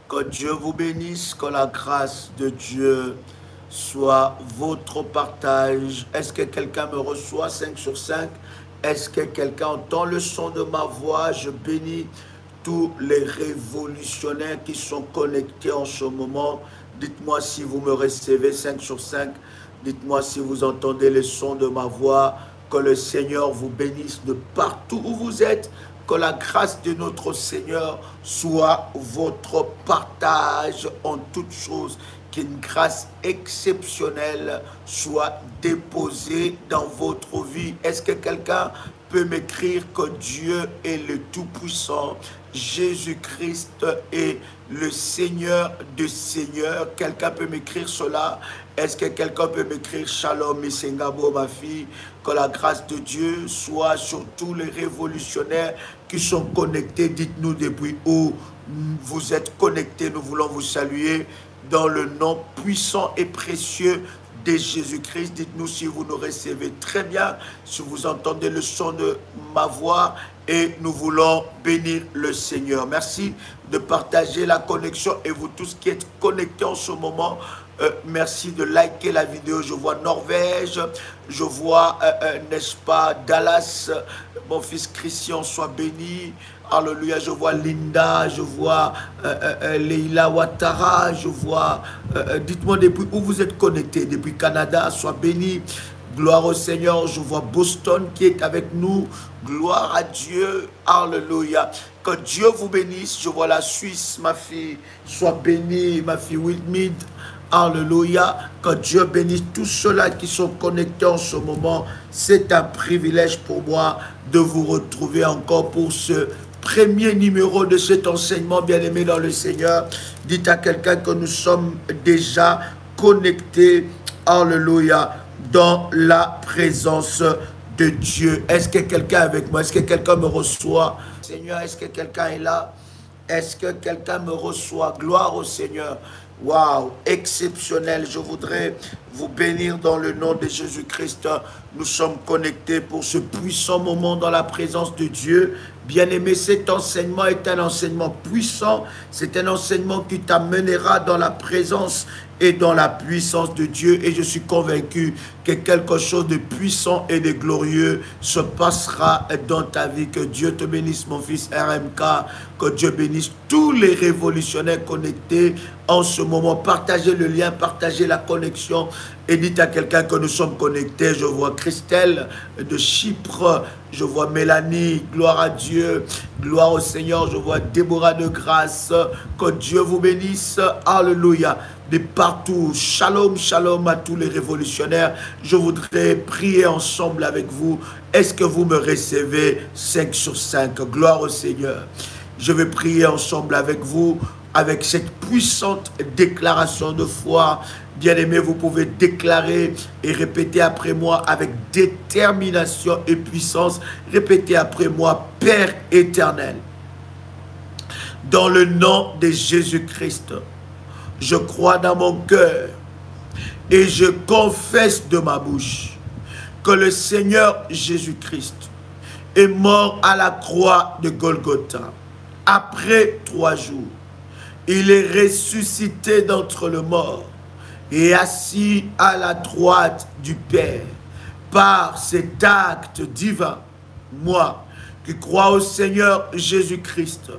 Que Dieu vous bénisse, que la grâce de Dieu soit votre partage. Est-ce que quelqu'un me reçoit 5 sur 5? Est-ce que quelqu'un entend le son de ma voix? Je bénis tous les révolutionnaires qui sont connectés en ce moment. Dites-moi si vous me recevez 5 sur 5. Dites-moi si vous entendez le son de ma voix. Que le Seigneur vous bénisse de partout où vous êtes. Que la grâce de notre Seigneur soit votre partage en toutes choses. Qu'une grâce exceptionnelle soit déposée dans votre vie. Est-ce que quelqu'un peut m'écrire que Dieu est le Tout-Puissant, Jésus-Christ est le Seigneur de Seigneurs? Quelqu'un peut m'écrire cela? Est-ce que quelqu'un peut m'écrire Shalom Misengabo, ma fille? Que la grâce de Dieu soit sur tous les révolutionnaires qui sont connectés. Dites-nous depuis où vous êtes connectés. Nous voulons vous saluer dans le nom puissant et précieux de Jésus-Christ. Dites-nous si vous nous recevez très bien, si vous entendez le son de ma voix, et nous voulons bénir le Seigneur. Merci de partager la connexion, et vous tous qui êtes connectés en ce moment, merci de liker la vidéo. Je vois Norvège, je vois, n'est-ce pas, Dallas, mon fils Christian, soit béni. Alléluia, je vois Linda, je vois Leila Ouattara, je vois, dites-moi depuis où vous êtes connectés, depuis Canada, soit béni. Gloire au Seigneur, je vois Boston qui est avec nous, gloire à Dieu, alléluia. Que Dieu vous bénisse, je vois la Suisse, ma fille, soit bénie, ma fille Wilmid, alléluia. Que Dieu bénisse tous ceux-là qui sont connectés en ce moment. C'est un privilège pour moi de vous retrouver encore pour ce premier numéro de cet enseignement bien-aimé dans le Seigneur. Dites à quelqu'un que nous sommes déjà connectés, alléluia, dans la présence de Dieu. Est-ce que quelqu'un est avec moi? Est-ce que quelqu'un me reçoit? Seigneur, est-ce que quelqu'un est là? Est-ce que quelqu'un me reçoit? Gloire au Seigneur. Waouh, exceptionnel. Je voudrais vous bénir dans le nom de Jésus-Christ. Nous sommes connectés pour ce puissant moment dans la présence de Dieu. Bien-aimé, cet enseignement est un enseignement puissant. C'est un enseignement qui t'amènera dans la présence et dans la puissance de Dieu. Et je suis convaincu que quelque chose de puissant et de glorieux se passera dans ta vie. Que Dieu te bénisse, mon fils RMK. Que Dieu bénisse tous les révolutionnaires connectés en ce moment. Partagez le lien, partagez la connexion et dites à quelqu'un que nous sommes connectés. Je vois Christelle de Chypre, je vois Mélanie, gloire à Dieu, gloire au Seigneur. Je vois Déborah de Grâce. Que Dieu vous bénisse, alléluia. De partout, shalom, shalom à tous les révolutionnaires. Je voudrais prier ensemble avec vous. Est-ce que vous me recevez 5 sur 5? Gloire au Seigneur. Je vais prier ensemble avec vous, avec cette puissante déclaration de foi. Bien-aimés, vous pouvez déclarer et répéter après moi avec détermination et puissance. Répétez après moi, Père éternel, dans le nom de Jésus-Christ, je crois dans mon cœur et je confesse de ma bouche que le Seigneur Jésus-Christ est mort à la croix de Golgotha. Après 3 jours, il est ressuscité d'entre les morts et assis à la droite du Père. Par cet acte divin, moi qui crois au Seigneur Jésus-Christ,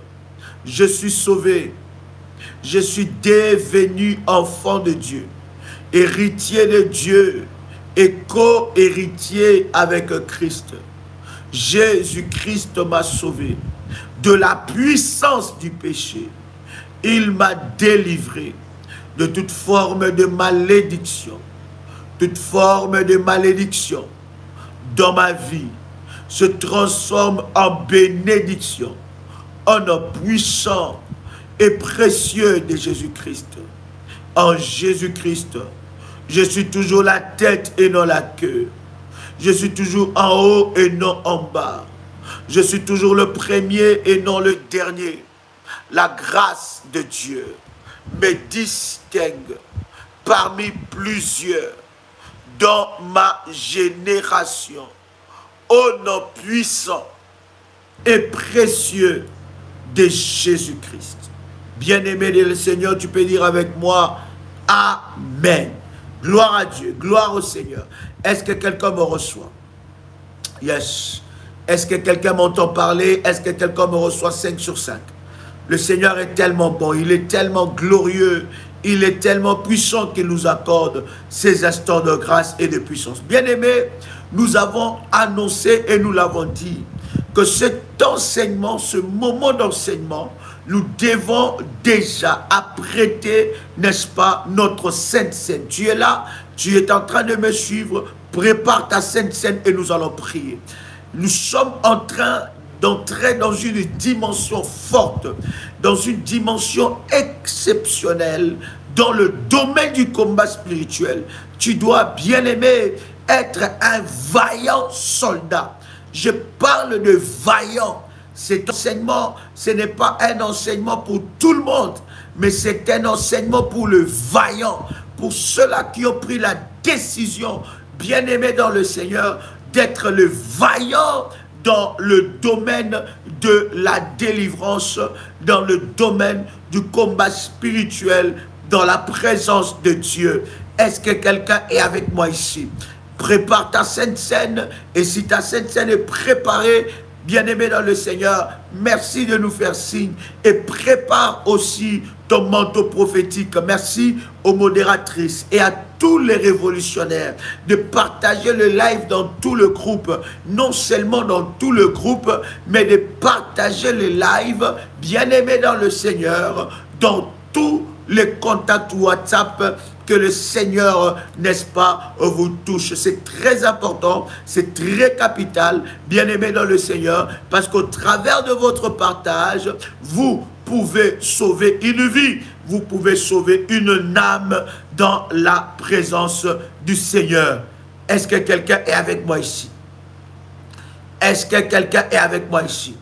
je suis sauvé. Je suis devenu enfant de Dieu, héritier de Dieu et co-héritier avec Christ. Jésus-Christ m'a sauvé de la puissance du péché. Il m'a délivré de toute forme de malédiction. Toute forme de malédiction dans ma vie se transforme en bénédiction, en nom puissant et précieux de Jésus-Christ. En Jésus-Christ, je suis toujours la tête et non la queue. Je suis toujours en haut et non en bas. Je suis toujours le premier et non le dernier. La grâce de Dieu me distingue parmi plusieurs dans ma génération. Au nom puissant et précieux de Jésus-Christ. Bien-aimé le Seigneur, tu peux dire avec moi, Amen. Gloire à Dieu, gloire au Seigneur. Est-ce que quelqu'un me reçoit? Yes. Est-ce que quelqu'un m'entend parler? Est-ce que quelqu'un me reçoit 5 sur 5? Le Seigneur est tellement bon, il est tellement glorieux, il est tellement puissant qu'il nous accorde ces instants de grâce et de puissance. Bien-aimés, nous avons annoncé et nous l'avons dit que cet enseignement, ce moment d'enseignement, nous devons déjà apprêter, n'est-ce pas, notre Sainte Seine. Tu es là, tu es en train de me suivre, prépare ta Sainte Seine et nous allons prier. Nous sommes en train d'entrer dans une dimension forte, dans une dimension exceptionnelle, dans le domaine du combat spirituel. Tu dois, bien aimer, être un vaillant soldat. Je parle de vaillant. Cet enseignement, ce n'est pas un enseignement pour tout le monde, mais c'est un enseignement pour le vaillant, pour ceux-là qui ont pris la décision, bien aimé dans le Seigneur, d'être le vaillant dans le domaine de la délivrance, dans le domaine du combat spirituel, dans la présence de Dieu. Est-ce que quelqu'un est avec moi ici? Prépare ta Sainte Seine, et si ta Sainte Seine est préparée, bien-aimé dans le Seigneur, merci de nous faire signe et prépare aussi ton manteau prophétique. Merci aux modératrices et à tous les révolutionnaires de partager le live dans tout le groupe, non seulement dans tout le groupe, mais de partager le live, bien-aimé dans le Seigneur, dans tous les contacts WhatsApp, que le Seigneur, n'est-ce pas, vous touche. C'est très important, c'est très capital, bien-aimé dans le Seigneur, parce qu'au travers de votre partage, vous pouvez sauver une vie, vous pouvez sauver une âme dans la présence du Seigneur. Est-ce que quelqu'un est avec moi ici? Est-ce que quelqu'un est avec moi ici?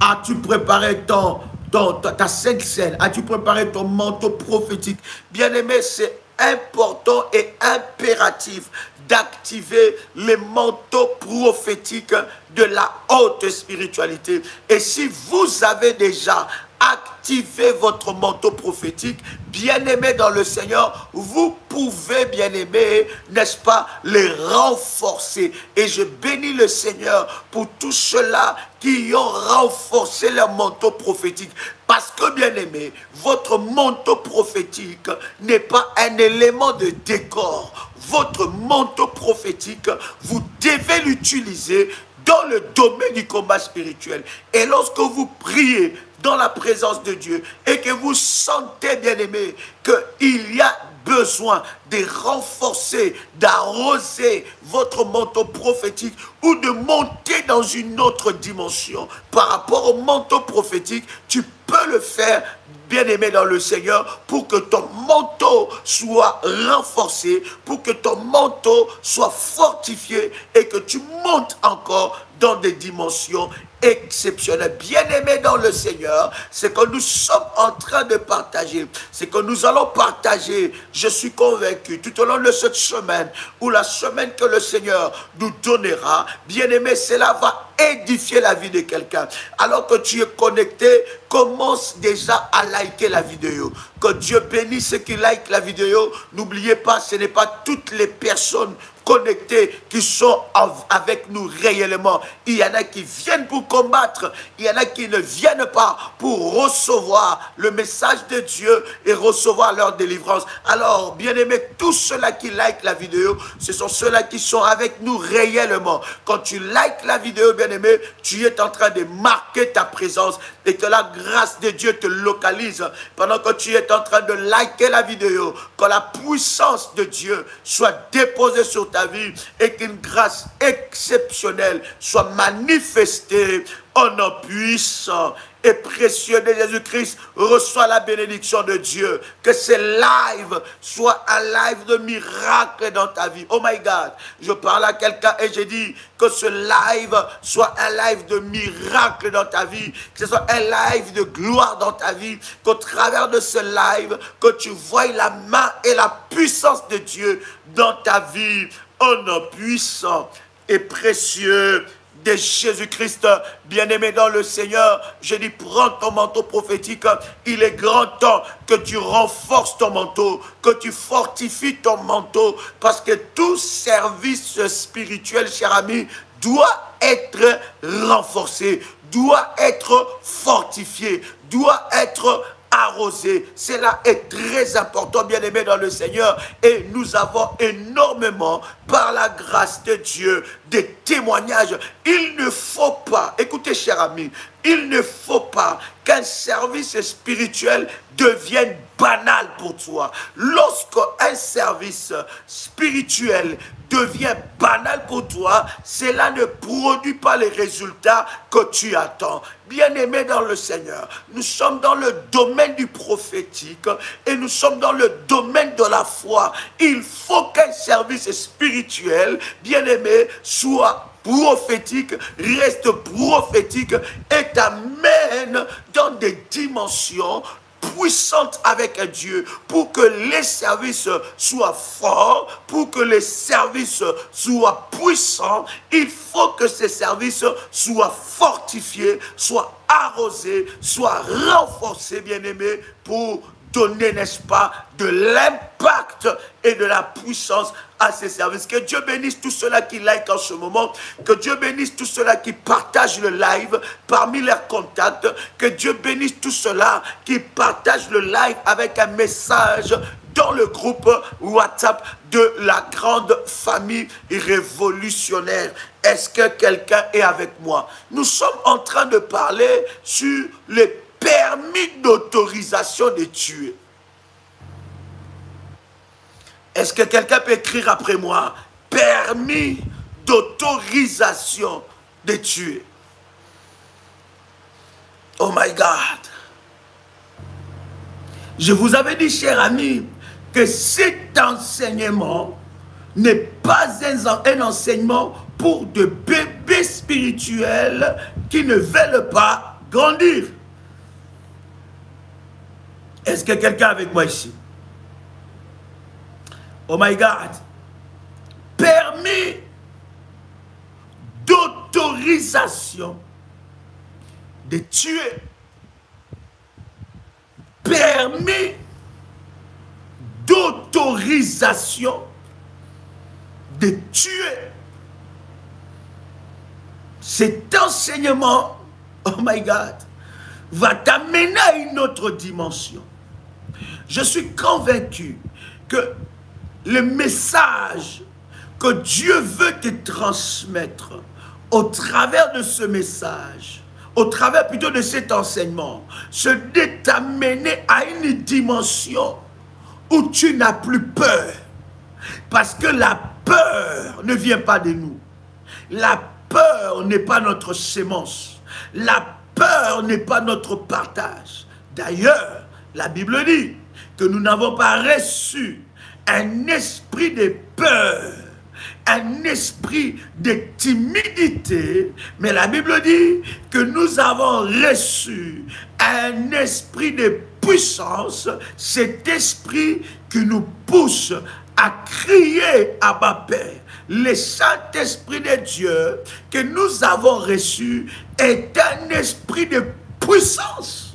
As-tu préparé ta Sainte Seine? As-tu préparé ton manteau prophétique? Bien-aimé, c'est important et impératif d'activer les manteaux prophétiques de la haute spiritualité. Et si vous avez déjà activé votre manteau prophétique, bien-aimé dans le Seigneur, vous pouvez, bien-aimé, n'est-ce pas, les renforcer. Et je bénis le Seigneur pour tous ceux-là qui ont renforcé leur manteau prophétique. Parce que, bien-aimé, votre manteau prophétique n'est pas un élément de décor. Votre manteau prophétique, vous devez l'utiliser dans le domaine du combat spirituel. Et lorsque vous priez dans la présence de Dieu et que vous sentez, bien-aimé, qu'il y a besoin de renforcer, d'arroser votre manteau prophétique ou de monter dans une autre dimension par rapport au manteau prophétique, tu peux le faire, bien-aimé dans le Seigneur, pour que ton manteau soit renforcé, pour que ton manteau soit fortifié et que tu montes encore dans des dimensions exceptionnelles. Bien-aimé dans le Seigneur, c'est que nous sommes en train de partager, c'est que nous allons partager, je suis convaincu, tout au long de cette semaine, ou la semaine que le Seigneur nous donnera, bien-aimé, cela va édifier la vie de quelqu'un. Alors que tu es connecté, commence déjà à liker la vidéo. Que Dieu bénisse ceux qui like la vidéo. N'oubliez pas, ce n'est pas toutes les personnes connectés qui sont avec nous réellement. Il y en a qui viennent pour combattre, il y en a qui ne viennent pas pour recevoir le message de Dieu et recevoir leur délivrance. Alors, bien-aimés, tous ceux-là qui like la vidéo, ce sont ceux-là qui sont avec nous réellement. Quand tu likes la vidéo, bien-aimé, tu es en train de marquer ta présence et que la grâce de Dieu te localise pendant que tu es en train de liker la vidéo, que la puissance de Dieu soit déposée sur ta vie et qu'une grâce exceptionnelle soit manifestée en nom puissant et précieux de Jésus-Christ. Reçois la bénédiction de Dieu. Que ce live soit un live de miracle dans ta vie. Oh my God, je parle à quelqu'un et je dis que ce live soit un live de miracle dans ta vie, que ce soit un live de gloire dans ta vie, qu'au travers de ce live, que tu voies la main et la puissance de Dieu dans ta vie, en nom puissant et précieux de Jésus-Christ. Bien-aimé dans le Seigneur, je dis, prends ton manteau prophétique. Il est grand temps que tu renforces ton manteau, que tu fortifies ton manteau, parce que tout service spirituel, cher ami, doit être renforcé, doit être fortifié, doit être arrosé. Cela est très important, bien-aimé dans le Seigneur, et nous avons énormément, par la grâce de Dieu, des témoignages. Il ne faut pas, écoutez cher ami, il ne faut pas qu'un service spirituel devienne banal pour toi. Lorsqu'un service spirituel devient banal pour toi, cela ne produit pas les résultats que tu attends. Bien-aimé dans le Seigneur, nous sommes dans le domaine du prophétique et nous sommes dans le domaine de la foi. Il faut qu'un service spirituel, bien-aimé, soit prophétique, reste prophétique et t'amène dans des dimensions puissante avec Dieu, pour que les services soient forts, pour que les services soient puissants. Il faut que ces services soient fortifiés, soient arrosés, soient renforcés, bien-aimés, pour donner, n'est-ce pas, de l'impact et de la puissance à ces services. Que Dieu bénisse tous ceux-là qui like en ce moment, que Dieu bénisse tous ceux-là qui partagent le live parmi leurs contacts, que Dieu bénisse tous ceux-là qui partagent le live avec un message dans le groupe WhatsApp de la grande famille révolutionnaire. Est-ce que quelqu'un est avec moi? Nous sommes en train de parler sur les permis d'autorisation de tuer. Est-ce que quelqu'un peut écrire après moi? Permis d'autorisation de tuer. Oh my God. Je vous avais dit, cher ami, que cet enseignement n'est pas un enseignement pour de bébés spirituels qui ne veulent pas grandir. Est-ce que quelqu'un est avec moi ici? Oh my God. Permis d'autorisation de tuer. Permis d'autorisation de tuer. Cet enseignement, oh my God, va t'amener à une autre dimension. Je suis convaincu que le message que Dieu veut te transmettre au travers de ce message, au travers plutôt de cet enseignement, c'est de t'amener à une dimension où tu n'as plus peur. Parce que la peur ne vient pas de nous. La peur n'est pas notre sémence. La peur n'est pas notre partage. D'ailleurs, la Bible dit que nous n'avons pas reçu un esprit de peur, un esprit de timidité, mais la Bible dit que nous avons reçu un esprit de puissance, cet esprit qui nous pousse à crier à Abba Père. Le Saint-Esprit de Dieu que nous avons reçu est un esprit de puissance.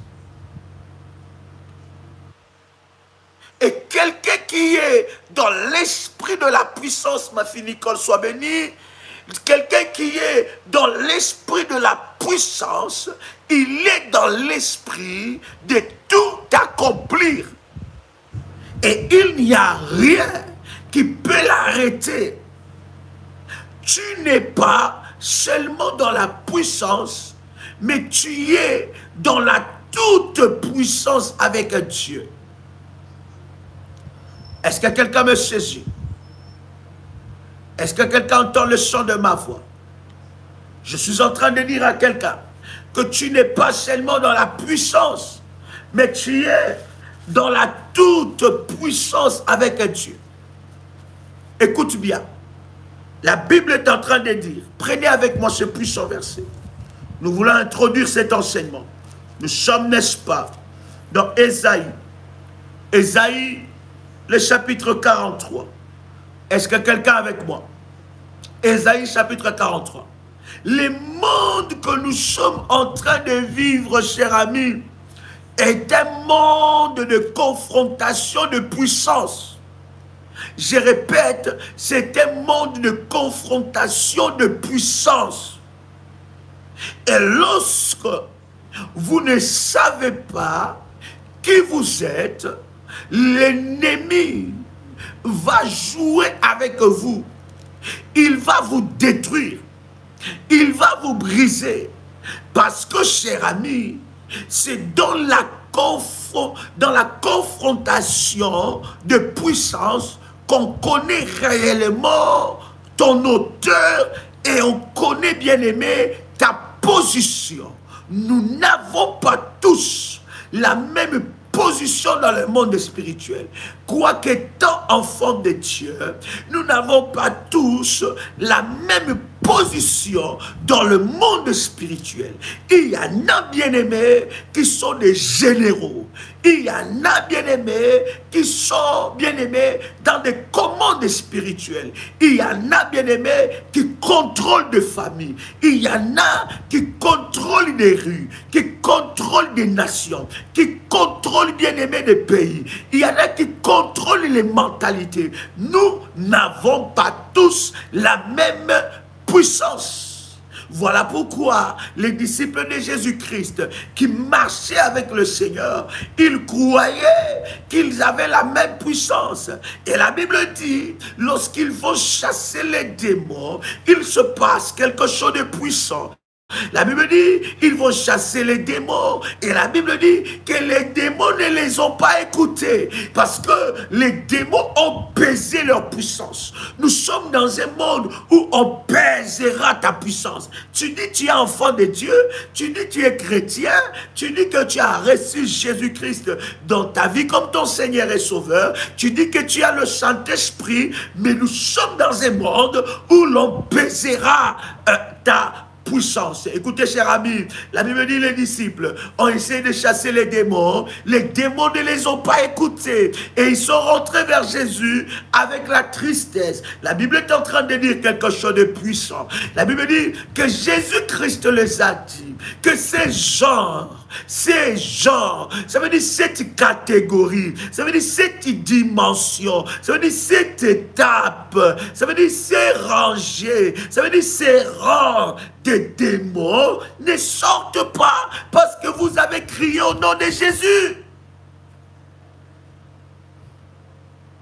Et quelqu'un qui est dans l'esprit de la puissance, ma fille Nicole, soit bénie. Quelqu'un qui est dans l'esprit de la puissance, il est dans l'esprit de tout accomplir. Et il n'y a rien qui peut l'arrêter. Tu n'es pas seulement dans la puissance, mais tu es dans la toute puissance avec Dieu. Est-ce que quelqu'un me saisit? Est-ce que quelqu'un entend le son de ma voix? Je suis en train de dire à quelqu'un que tu n'es pas seulement dans la puissance, mais tu es dans la toute puissance avec Dieu. Écoute bien. La Bible est en train de dire, prenez avec moi ce puissant verset. Nous voulons introduire cet enseignement. Nous sommes, n'est-ce pas, dans Ésaïe. Ésaïe, le chapitre 43. Est-ce que quelqu'un est avec moi? Ésaïe chapitre 43. Le monde que nous sommes en train de vivre, cher ami, est un monde de confrontation de puissance. Je répète, c'est un monde de confrontation de puissance. Et lorsque vous ne savez pas qui vous êtes, l'ennemi va jouer avec vous. Il va vous détruire. Il va vous briser. Parce que, cher ami, c'est dans la confrontation de puissance qu'on connaît réellement ton auteur et on connaît, bien aimé, ta position. Nous n'avons pas tous la même position dans le monde spirituel. Quoique étant enfants de Dieu, nous n'avons pas tous la même position dans le monde spirituel. Il y en a, bien-aimés, qui sont des généraux. Il y en a, bien-aimés, qui sont, bien-aimés, dans des commandes spirituelles. Il y en a, bien-aimés, qui contrôlent des familles. Il y en a qui contrôlent des rues, qui contrôlent des nations, qui contrôlent, bien-aimés, des pays. Il y en a qui contrôlent les mentalités. Nous n'avons pas tous la même puissance. Voilà pourquoi les disciples de Jésus-Christ qui marchaient avec le Seigneur, ils croyaient qu'ils avaient la même puissance. Et la Bible dit, lorsqu'ils vont chasser les démons, il se passe quelque chose de puissant. La Bible dit, ils vont chasser les démons. Et la Bible dit que les démons ne les ont pas écoutés. Parce que les démons ont pesé leur puissance. Nous sommes dans un monde où on pèsera ta puissance. Tu dis tu es enfant de Dieu, tu dis tu es chrétien, tu dis que tu as reçu Jésus-Christ dans ta vie comme ton Seigneur et Sauveur, tu dis que tu as le Saint-Esprit, mais nous sommes dans un monde où l'on pèsera ta puissance. Écoutez, chers amis, la Bible dit les disciples ont essayé de chasser les démons ne les ont pas écoutés et ils sont rentrés vers Jésus avec la tristesse. La Bible est en train de dire quelque chose de puissant. La Bible dit que Jésus-Christ les a dit que ces gens, ça veut dire cette catégorie, ça veut dire cette dimension, ça veut dire cette étape, ça veut dire ces rangées, ça veut dire ces rangs de démons ne sortent pas parce que vous avez crié au nom de Jésus.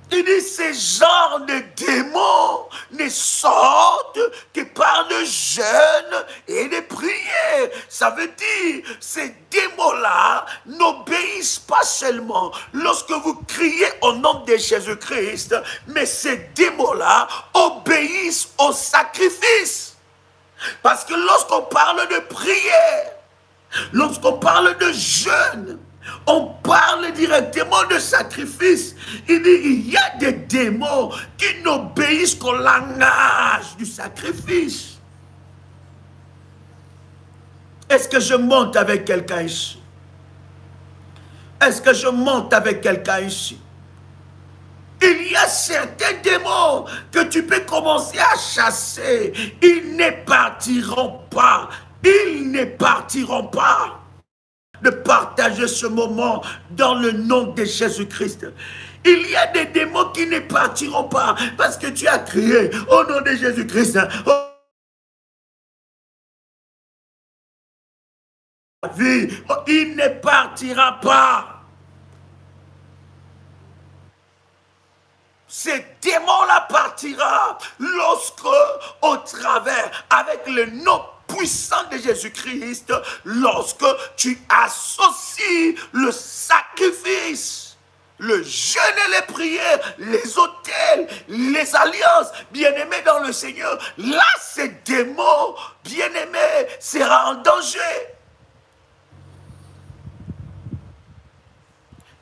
Il dit ces genres de démons ne sortent que par le jeûne et les prières. Ça veut dire ces démons-là n'obéissent pas seulement lorsque vous criez au nom de Jésus-Christ, mais ces démons-là obéissent au sacrifice. Parce que lorsqu'on parle de prière, lorsqu'on parle de jeûne, on parle directement de sacrifice. Il dit il y a des démons qui n'obéissent qu'au langage du sacrifice. Est-ce que je monte avec quelqu'un ici? Est-ce que je monte avec quelqu'un ici? Il y a certains démons que tu peux commencer à chasser. Ils ne partiront pas. Ils ne partiront pas. De partager ce moment dans le nom de Jésus-Christ. Il y a des démons qui ne partiront pas parce que tu as crié au nom de Jésus-Christ. Il ne partira pas. Ce démon-là partira lorsque, au travers, avec le nom puissant de Jésus-Christ, lorsque tu associes le sacrifice, le jeûne et les prières, les autels, les alliances, bien-aimés dans le Seigneur, là, ce démon, bien-aimé, sera en danger.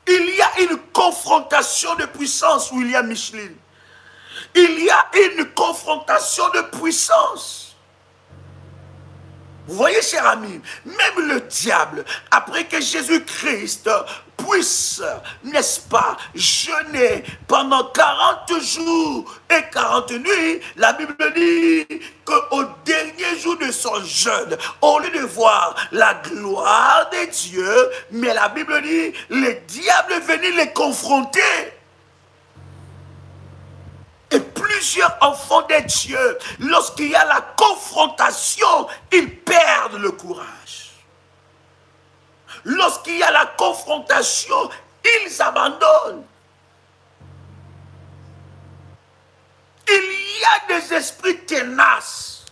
Il y a une confrontation de puissance, William Michelin. Il y a une confrontation de puissance. Vous voyez, cher ami, même le diable, après que Jésus-Christ puisse, n'est-ce pas, jeûner pendant 40 jours et 40 nuits. La Bible dit qu'au dernier jour de son jeûne, au lieu de voir la gloire de Dieu, mais la Bible dit, le diable est venu les confronter. Et plusieurs enfants de Dieu, lorsqu'il y a la confrontation, ils perdent le courage. Lorsqu'il y a la confrontation, ils abandonnent. Il y a des esprits tenaces.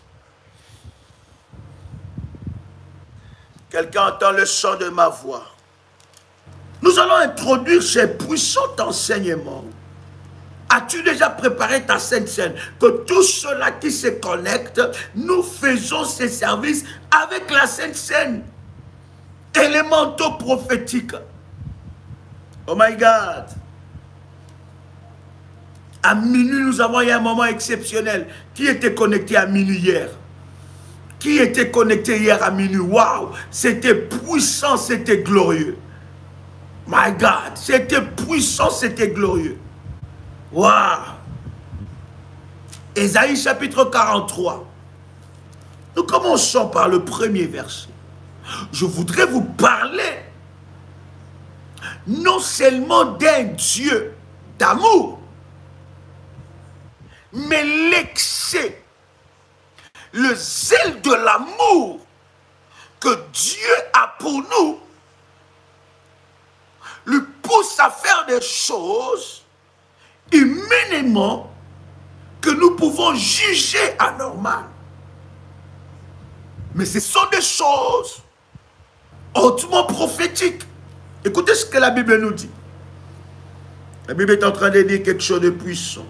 Quelqu'un entend le chant de ma voix. Nous allons introduire ces puissants enseignements. As-tu déjà préparé ta Sainte Seine? Que tous ceux-là qui se connectent, nous faisons ces services avec la Sainte Seine. Élémentaux prophétiques. Oh my God. À minuit, nous avons eu un moment exceptionnel. Qui était connecté à minuit hier? Qui était connecté hier à minuit? Waouh! C'était puissant, c'était glorieux. My God! C'était puissant, c'était glorieux. Waouh! Ésaïe chapitre 43. Nous commençons par le premier verset. Je voudrais vous parler non seulement d'un Dieu d'amour, mais l'excès, le zèle de l'amour que Dieu a pour nous lui pousse à faire des choses humainement que nous pouvons juger anormales. Mais ce sont des choses hautement prophétiques. Écoutez ce que la Bible nous dit. La Bible est en train de dire quelque chose de puissant.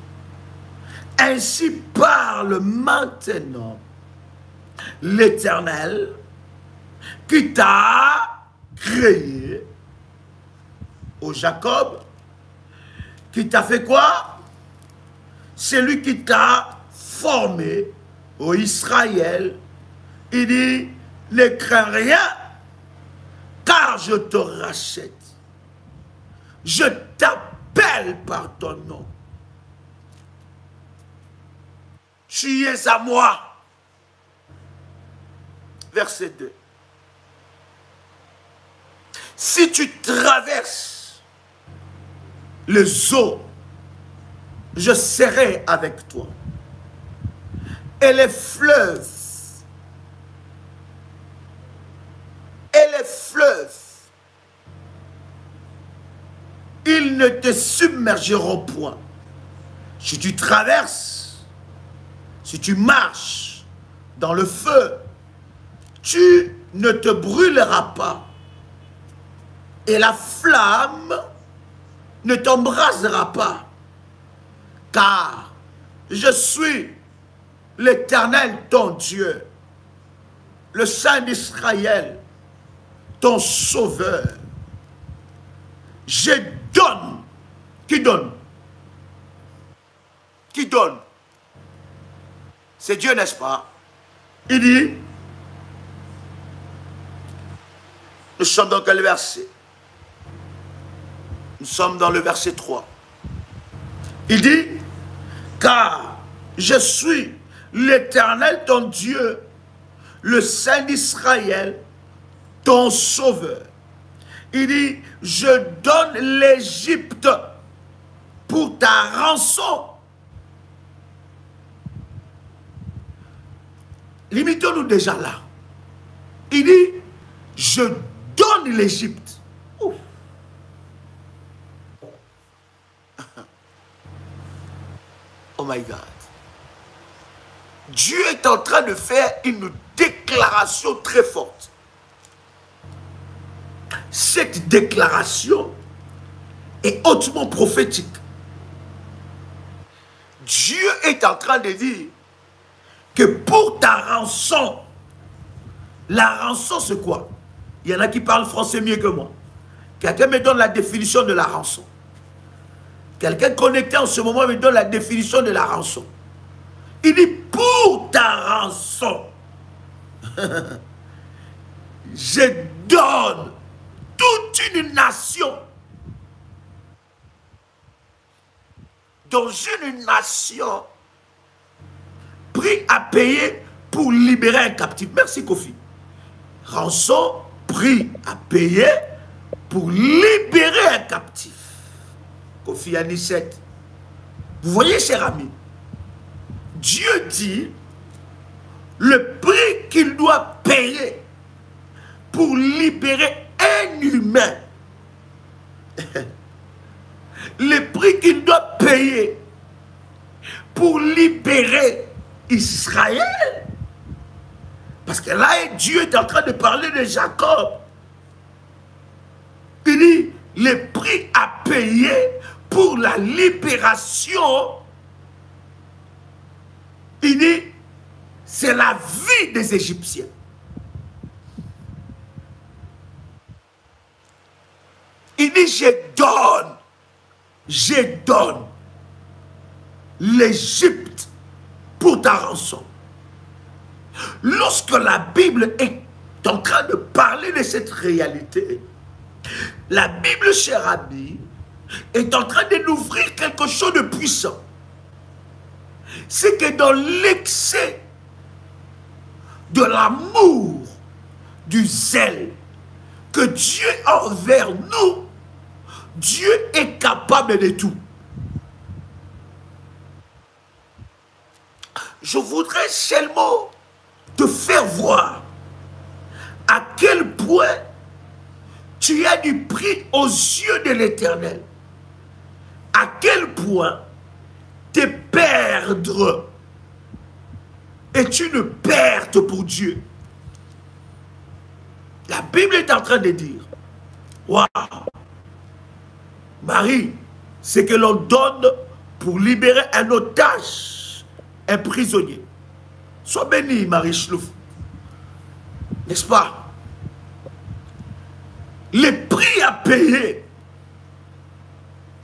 Ainsi parle maintenant l'Éternel qui t'a créé, au Jacob, qui t'a fait quoi? C'est lui qui t'a formé, au Israël. Il dit, ne crains rien, car je te rachète. Je t'appelle par ton nom. Tu es à moi. Verset 2. Si tu traverses les eaux, je serai avec toi. Et les fleuves, ils ne te submergeront point. Si tu traverses, si tu marches dans le feu, tu ne te brûleras pas. Et la flamme ne t'embrasera pas. Car je suis l'Éternel ton Dieu, le Saint d'Israël, ton Sauveur. Je donne. Qui donne? Qui donne? C'est Dieu, n'est-ce pas? Il dit, nous sommes dans quel verset? Nous sommes dans le verset 3. Il dit, car je suis l'Éternel ton Dieu, le Saint d'Israël, ton Sauveur. Il dit, je donne l'Égypte pour ta rançon. Limitons-nous déjà là. Il dit, je donne l'Égypte. Oh my God. Dieu est en train de faire une déclaration très forte. Cette déclaration est hautement prophétique. Dieu est en train de dire que pour ta rançon, la rançon c'est quoi? Il y en a qui parlent français mieux que moi. Quelqu'un me donne la définition de la rançon. Quelqu'un connecté en ce moment me donne la définition de la rançon. Il dit, pour ta rançon, je donne toute une nation dans une nation, prix à payer pour libérer un captif. Merci Kofi. Rançon, prix à payer pour libérer un captif. Kofi Anisette. Vous voyez, cher ami, Dieu dit le prix qu'il doit payer pour libérer un humain. Le prix qu'il doit payer pour libérer Israël. Parce que là, Dieu est en train de parler de Jacob. Il dit, le prix à payer pour la libération, il dit, c'est la vie des Égyptiens. Il dit, je donne l'Égypte pour ta rançon. Lorsque la Bible est en train de parler de cette réalité, la Bible, cher ami, est en train de nous ouvrir quelque chose de puissant. C'est que dans l'excès de l'amour, du zèle que Dieu a envers nous, Dieu est capable de tout. Je voudrais seulement te faire voir à quel point tu as du prix aux yeux de l'Éternel. À quel point te perdre est une perte pour Dieu. La Bible est en train de dire, waouh, Marie, c'est que l'on donne pour libérer un otage, un prisonnier. Sois béni, Marie Schlouf. N'est-ce pas? Le prix à payer,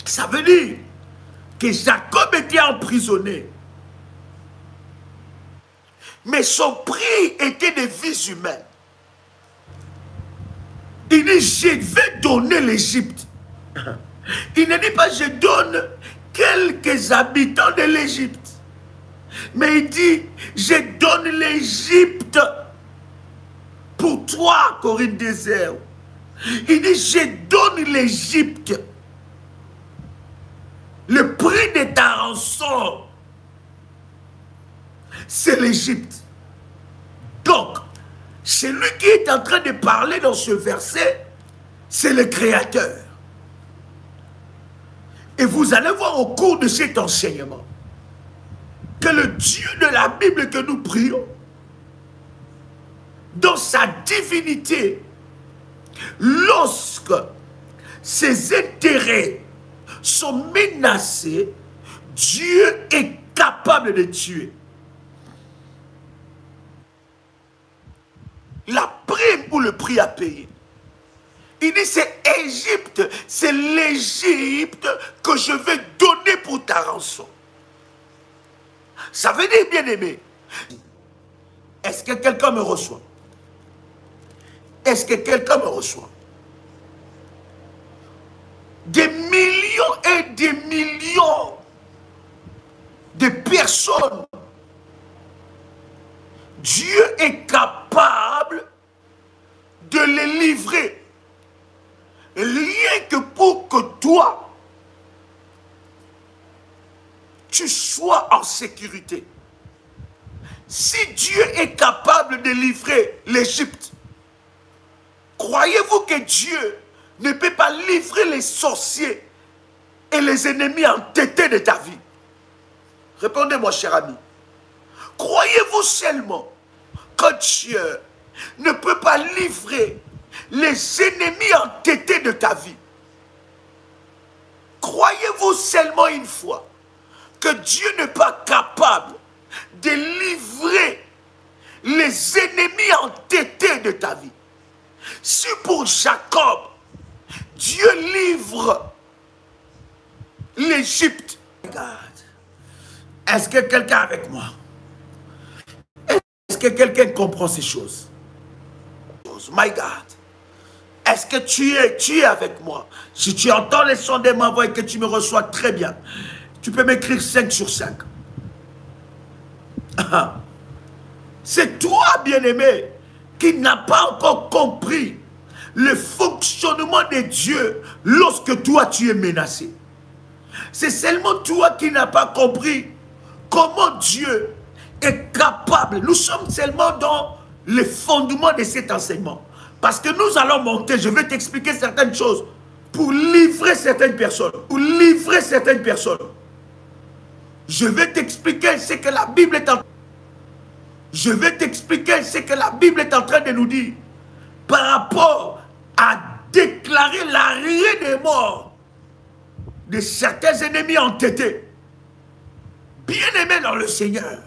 ça veut dire que Jacob était emprisonné. Mais son prix était des vies humaines. Il dit, je vais donner l'Égypte. Il ne dit pas, je donne quelques habitants de l'Égypte. Mais il dit, je donne l'Égypte pour toi, Corinne Désert. Il dit, je donne l'Égypte. Le prix de ta rançon, c'est l'Égypte. Donc, celui qui est en train de parler dans ce verset, c'est le Créateur. Et vous allez voir au cours de cet enseignement que le Dieu de la Bible que nous prions, dans sa divinité, lorsque ses intérêts sont menacés, Dieu est capable de tuer. La prime ou le prix à payer. Il dit, c'est Égypte, c'est l'Égypte que je vais donner pour ta rançon. Ça veut dire, bien aimé, est-ce que quelqu'un me reçoit? Est-ce que quelqu'un me reçoit? Des millions et des millions de personnes, Dieu est capable de les livrer. Rien que pour que toi, tu sois en sécurité. Si Dieu est capable de livrer l'Égypte, croyez-vous que Dieu ne peut pas livrer les sorciers et les ennemis entêtés de ta vie? Répondez-moi, cher ami. Croyez-vous seulement que Dieu ne peut pas livrer les ennemis entêtés de ta vie? Croyez-vous seulement une fois que Dieu n'est pas capable de livrer les ennemis entêtés de ta vie? Si pour Jacob, Dieu livre l'Égypte, est-ce que quelqu'un est avec moi? Est-ce que quelqu'un comprend ces choses? My God. Est-ce que tu es avec moi? Si tu entends les sons de ma voix et que tu me reçois très bien, Tu peux m'écrire 5 sur 5. C'est toi, bien-aimé, qui n'as pas encore compris le fonctionnement de Dieu lorsque toi tu es menacé. C'est seulement toi qui n'as pas compris comment Dieu est capable. Nous sommes seulement dans les fondements de cet enseignement. Parce que nous allons monter, je vais t'expliquer certaines choses pour livrer certaines personnes. Pour livrer certaines personnes. Je vais t'expliquer ce que la Bible est en train. Je vais t'expliquer ce que la Bible est en train de nous dire par rapport à déclarer l'arrêt des morts de certains ennemis entêtés. Bien-aimés dans le Seigneur,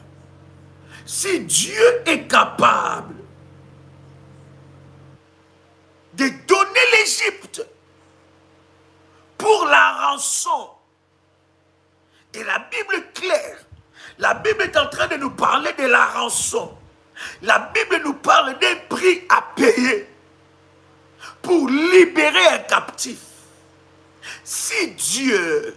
si Dieu est capable de donner l'Égypte pour la rançon, et la Bible est claire, la Bible est en train de nous parler de la rançon. La Bible nous parle d'un prix à payer pour libérer un captif. Si Dieu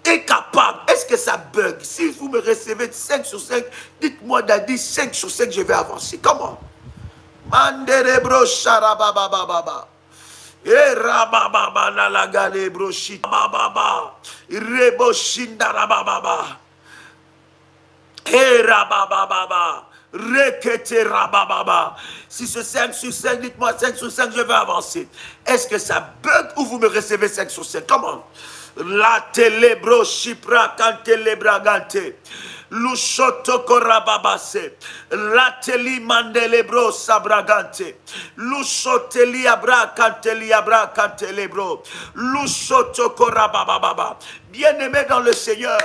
est capable, est-ce que ça bug? Si vous me recevez 5 sur 5, dites-moi Daddy, 5 sur 5, je vais avancer. Comment? Manderebro sharababababa. E rabababa na la gale broshi bababa. Rebo shindarabababa. E rabababa. Rekete rabababa. Si c'est 5 sur 5, dites-moi 5 sur 5, je vais avancer. Est-ce que ça bug ou vous me recevez 5 sur 5? Comment? La telebro shipra cantelebra gante. Lushotoko rababase. La teli mandelebro sabragante. Lushoteli abra canteli abra cantelebro. Lushotoko rabababa. Bien-aimé dans le Seigneur.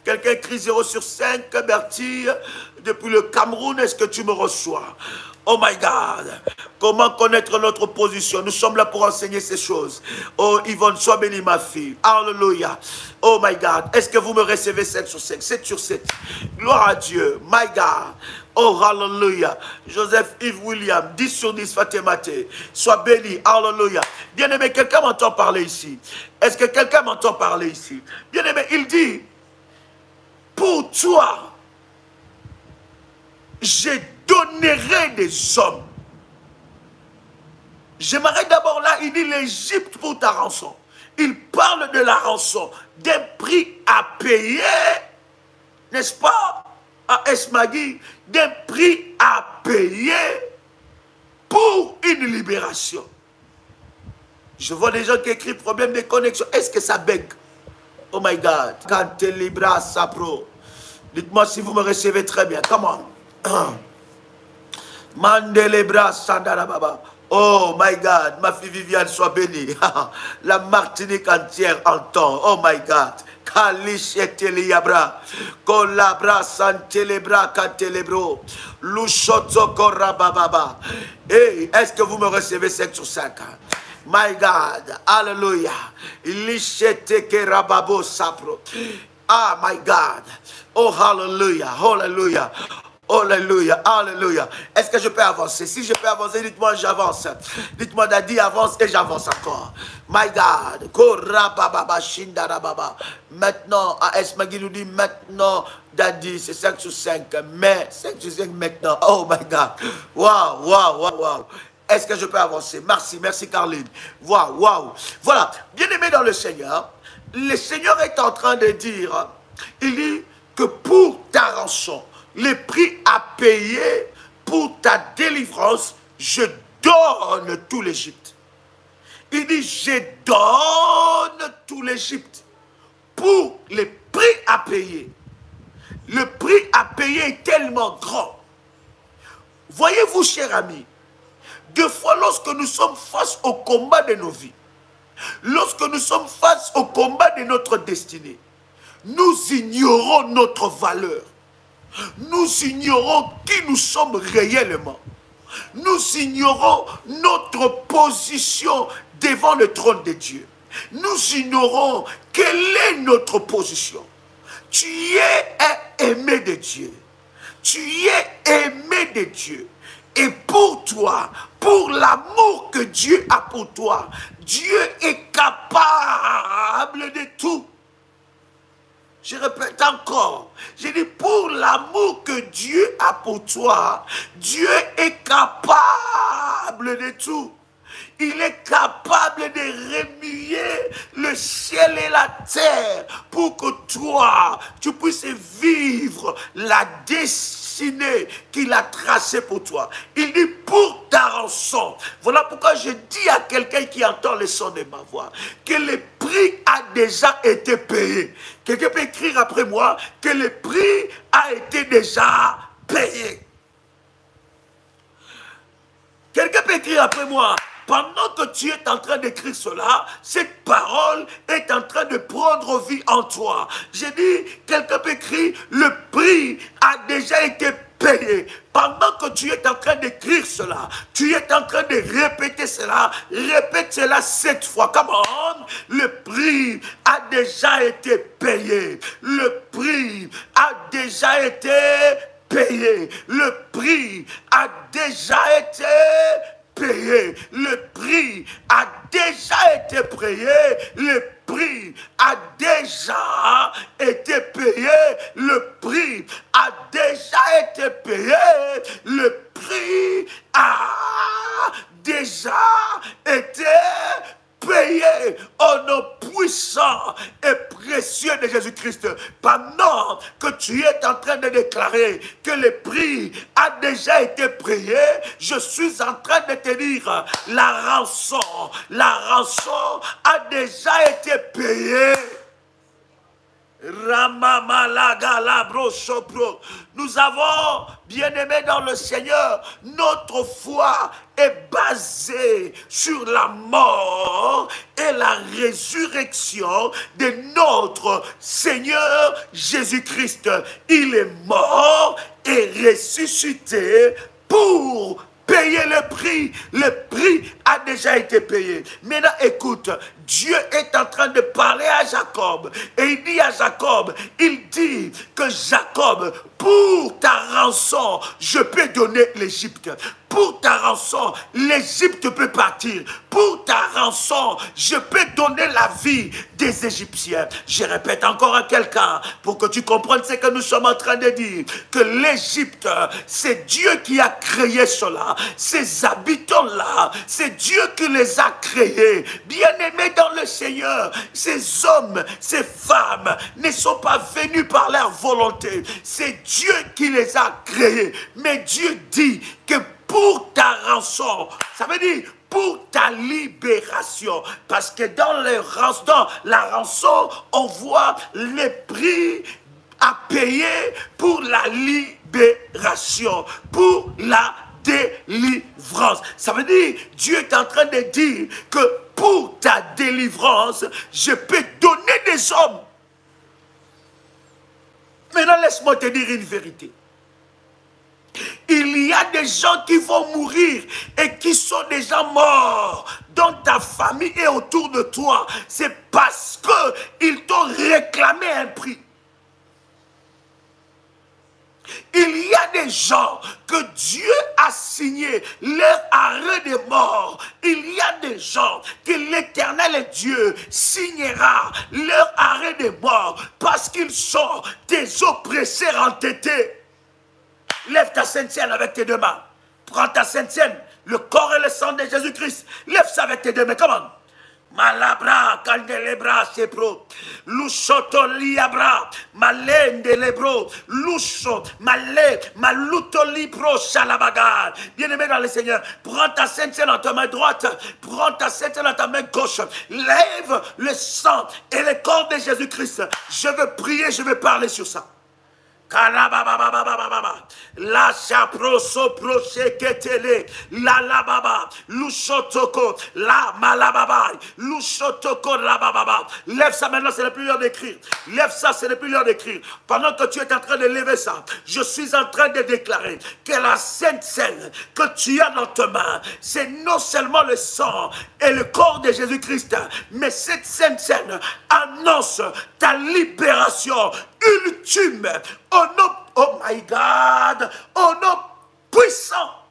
Quelqu'un crie 0 sur 5, Bertie, depuis le Cameroun, est-ce que tu me reçois? Oh my God, comment connaître notre position? Nous sommes là pour enseigner ces choses. Oh Yvonne, sois bénie ma fille. Alléluia. Oh my God, est-ce que vous me recevez 5 sur 5, 7 sur 7? Gloire à Dieu, my God. Oh, hallelujah. Joseph Yves William, 10 sur 10, Fatemate. Sois béni, hallelujah. Bien-aimé, quelqu'un m'entend parler ici? Est-ce que quelqu'un m'entend parler ici? Bien-aimé, il dit, pour toi, je donnerai des hommes. J'aimerais d'abord là, il dit l'Égypte pour ta rançon. Il parle de la rançon, d'un prix à payer, n'est-ce pas, à Esmagui, d'un prix à payer pour une libération. Je vois des gens qui écrivent problème de connexion. Est-ce que ça bug? Oh my God. Quand tu libras sapro. Dites-moi si vous me recevez très bien. Comment? Mandelebra sandarababa. Oh my God. Ma fille Viviane, soit bénie. La Martinique entière entend. Oh my God. Kalisheteliabra. Kolabra santelebra kantelebro. Lushoto korabababa. Hey, est-ce que vous me recevez 5 sur 5? My God, hallelujah. Ah, my God. Oh, hallelujah, hallelujah. Hallelujah, hallelujah. Est-ce que je peux avancer? Si je peux avancer, dites-moi j'avance. Dites-moi Daddy avance et j'avance encore. My God. Maintenant, Esmagui nous dit maintenant, Daddy, c'est 5 sur 5. Mais 5 sur 5 maintenant. Oh my God. Wow, wow, wow, wow. Est-ce que je peux avancer? Merci, merci Carline. Waouh, waouh. Voilà, bien-aimé dans le Seigneur, le Seigneur est en train de dire, il dit que pour ta rançon, le prix à payer pour ta délivrance, je donne tout l'Égypte. Il dit, je donne tout l'Égypte pour le prix à payer. Le prix à payer est tellement grand. Voyez-vous, cher ami, deux fois, lorsque nous sommes face au combat de nos vies, lorsque nous sommes face au combat de notre destinée, nous ignorons notre valeur. Nous ignorons qui nous sommes réellement. Nous ignorons notre position devant le trône de Dieu. Nous ignorons quelle est notre position. Tu es un aimé de Dieu. Tu es aimé de Dieu. Et pour toi, pour l'amour que Dieu a pour toi, Dieu est capable de tout. Je répète encore. Je dis, pour l'amour que Dieu a pour toi, Dieu est capable de tout. Il est capable de remuer le ciel et la terre pour que toi, tu puisses vivre la destinée qu'il a tracée pour toi. Il dit pour ta rançon. Voilà pourquoi je dis à quelqu'un qui entend le son de ma voix que le prix a déjà été payé. Quelqu'un peut écrire après moi que le prix a été déjà payé. Quelqu'un peut écrire après moi. Pendant que tu es en train d'écrire cela, cette parole est en train de prendre vie en toi. J'ai dit, quelqu'un peut écrire, le prix a déjà été payé. Pendant que tu es en train d'écrire cela, tu es en train de répéter cela, répète cela 7 fois. Come on, le prix a déjà été payé. Le prix a déjà été payé. Le prix a déjà été payé. Le prix a déjà été payé. Le prix a déjà été payé. Le prix a déjà été payé. Le prix a déjà été payé au nom puissant et précieux de Jésus-Christ. Pendant que tu es en train de déclarer que le prix a déjà été payé, je suis en train de te dire la rançon a déjà été payée. Nous avons, bien-aimés dans le Seigneur, notre foi est basée sur la mort et la résurrection de notre Seigneur Jésus-Christ. Il est mort et ressuscité pour payer le prix. Le prix a déjà été payé. Maintenant, écoute, Dieu est en train de parler à Jacob. Et il dit à Jacob, il dit que Jacob, pour ta rançon, je peux donner l'Égypte. Pour ta rançon, l'Égypte peut partir. Pour ta rançon, je peux donner la vie des Égyptiens. Je répète encore à quelqu'un, pour que tu comprennes ce que nous sommes en train de dire, que l'Égypte, c'est Dieu qui a créé cela. Ces habitants-là, c'est Dieu qui les a créés. Bien-aimés dans le Seigneur, ces hommes, ces femmes ne sont pas venus par leur volonté. C'est Dieu qui les a créés. Mais Dieu dit que pour ta rançon, ça veut dire pour ta libération. Parce que dans la rançon, on voit les prix à payer pour la libération, pour la délivrance. Ça veut dire, Dieu est en train de dire que pour ta délivrance, je peux donner des hommes. Maintenant, laisse-moi te dire une vérité. Il y a des gens qui vont mourir et qui sont déjà morts dans ta famille et autour de toi. C'est parce qu'ils t'ont réclamé un prix. Il y a des gens que Dieu a signé leur arrêt de mort. Il y a des gens que l'Éternel Dieu signera leur arrêt de mort parce qu'ils sont des oppresseurs entêtés. Lève ta sainte Seine avec tes deux mains. Prends ta sainte Seine, le corps et le sang de Jésus-Christ. Lève ça avec tes deux mains. Comment? Malabra, candelebra, sepro. Lushoto liabra, malende lebro. Lusho, malé, maluto libro, shalabagar. Bien-aimé dans le Seigneur, prends ta sainte Seine dans ta main droite. Prends ta sainte Seine dans ta main gauche. Lève le sang et le corps de Jésus-Christ. Je veux prier, je veux parler sur ça. La chaproso procheketele la lababa lushotoko la malababa lushotoko rababa. Lève ça maintenant, c'est le plus l'heure d'écrire. Lève ça, c'est le plus l'heure d'écrire. Pendant que tu es en train de lever ça, je suis en train de déclarer que la sainte Seine que tu as dans tes mains, c'est non seulement le sang et le corps de Jésus-Christ, mais cette sainte Seine annonce ta libération ultime au nom, oh my God, au nom puissant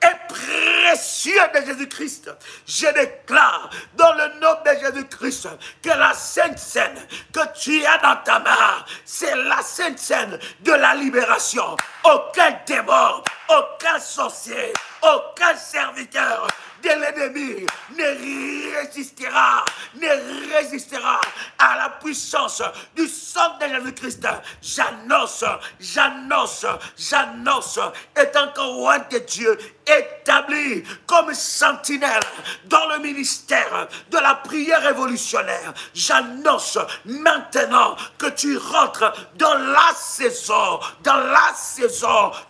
et précieux de Jésus-Christ, je déclare dans le nom de Jésus-Christ que la Sainte Seine que tu as dans ta main, c'est la Sainte Seine de la libération. Aucun démon, aucun sorcier, aucun serviteur de l'ennemi ne résistera à la puissance du sang de Jésus-Christ. J'annonce, étant que roi de Dieu, établi comme sentinelle dans le ministère de la prière révolutionnaire, j'annonce maintenant que tu rentres dans la saison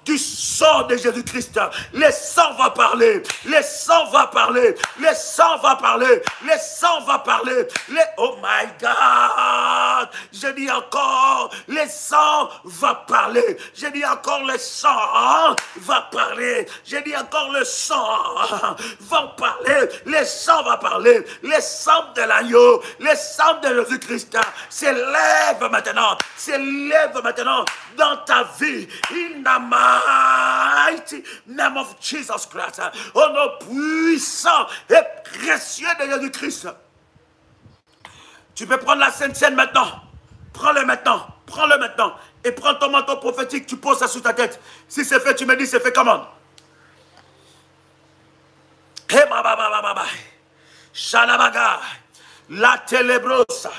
du sang de Jésus-Christ. Le sang va parler, le sang va parler, le sang va parler, le sang va parler. Oh my God! Je dis encore, le sang va parler. Je dis encore, le sang va parler. Je dis encore, le sang va parler. Le sang va parler. Le sang de l'agneau, le sang de Jésus-Christ s'élève maintenant. S'élève maintenant dans ta vie. In the mighty name of Jesus Christ. Au nom puissant et précieux de Jésus-Christ. Tu peux prendre la Sainte Seine maintenant. Prends-le maintenant. Prends-le maintenant. Et prends ton manteau prophétique. Tu poses ça sous ta tête. Si c'est fait, tu me dis c'est fait comment? Shalabaga. La ténébrosa.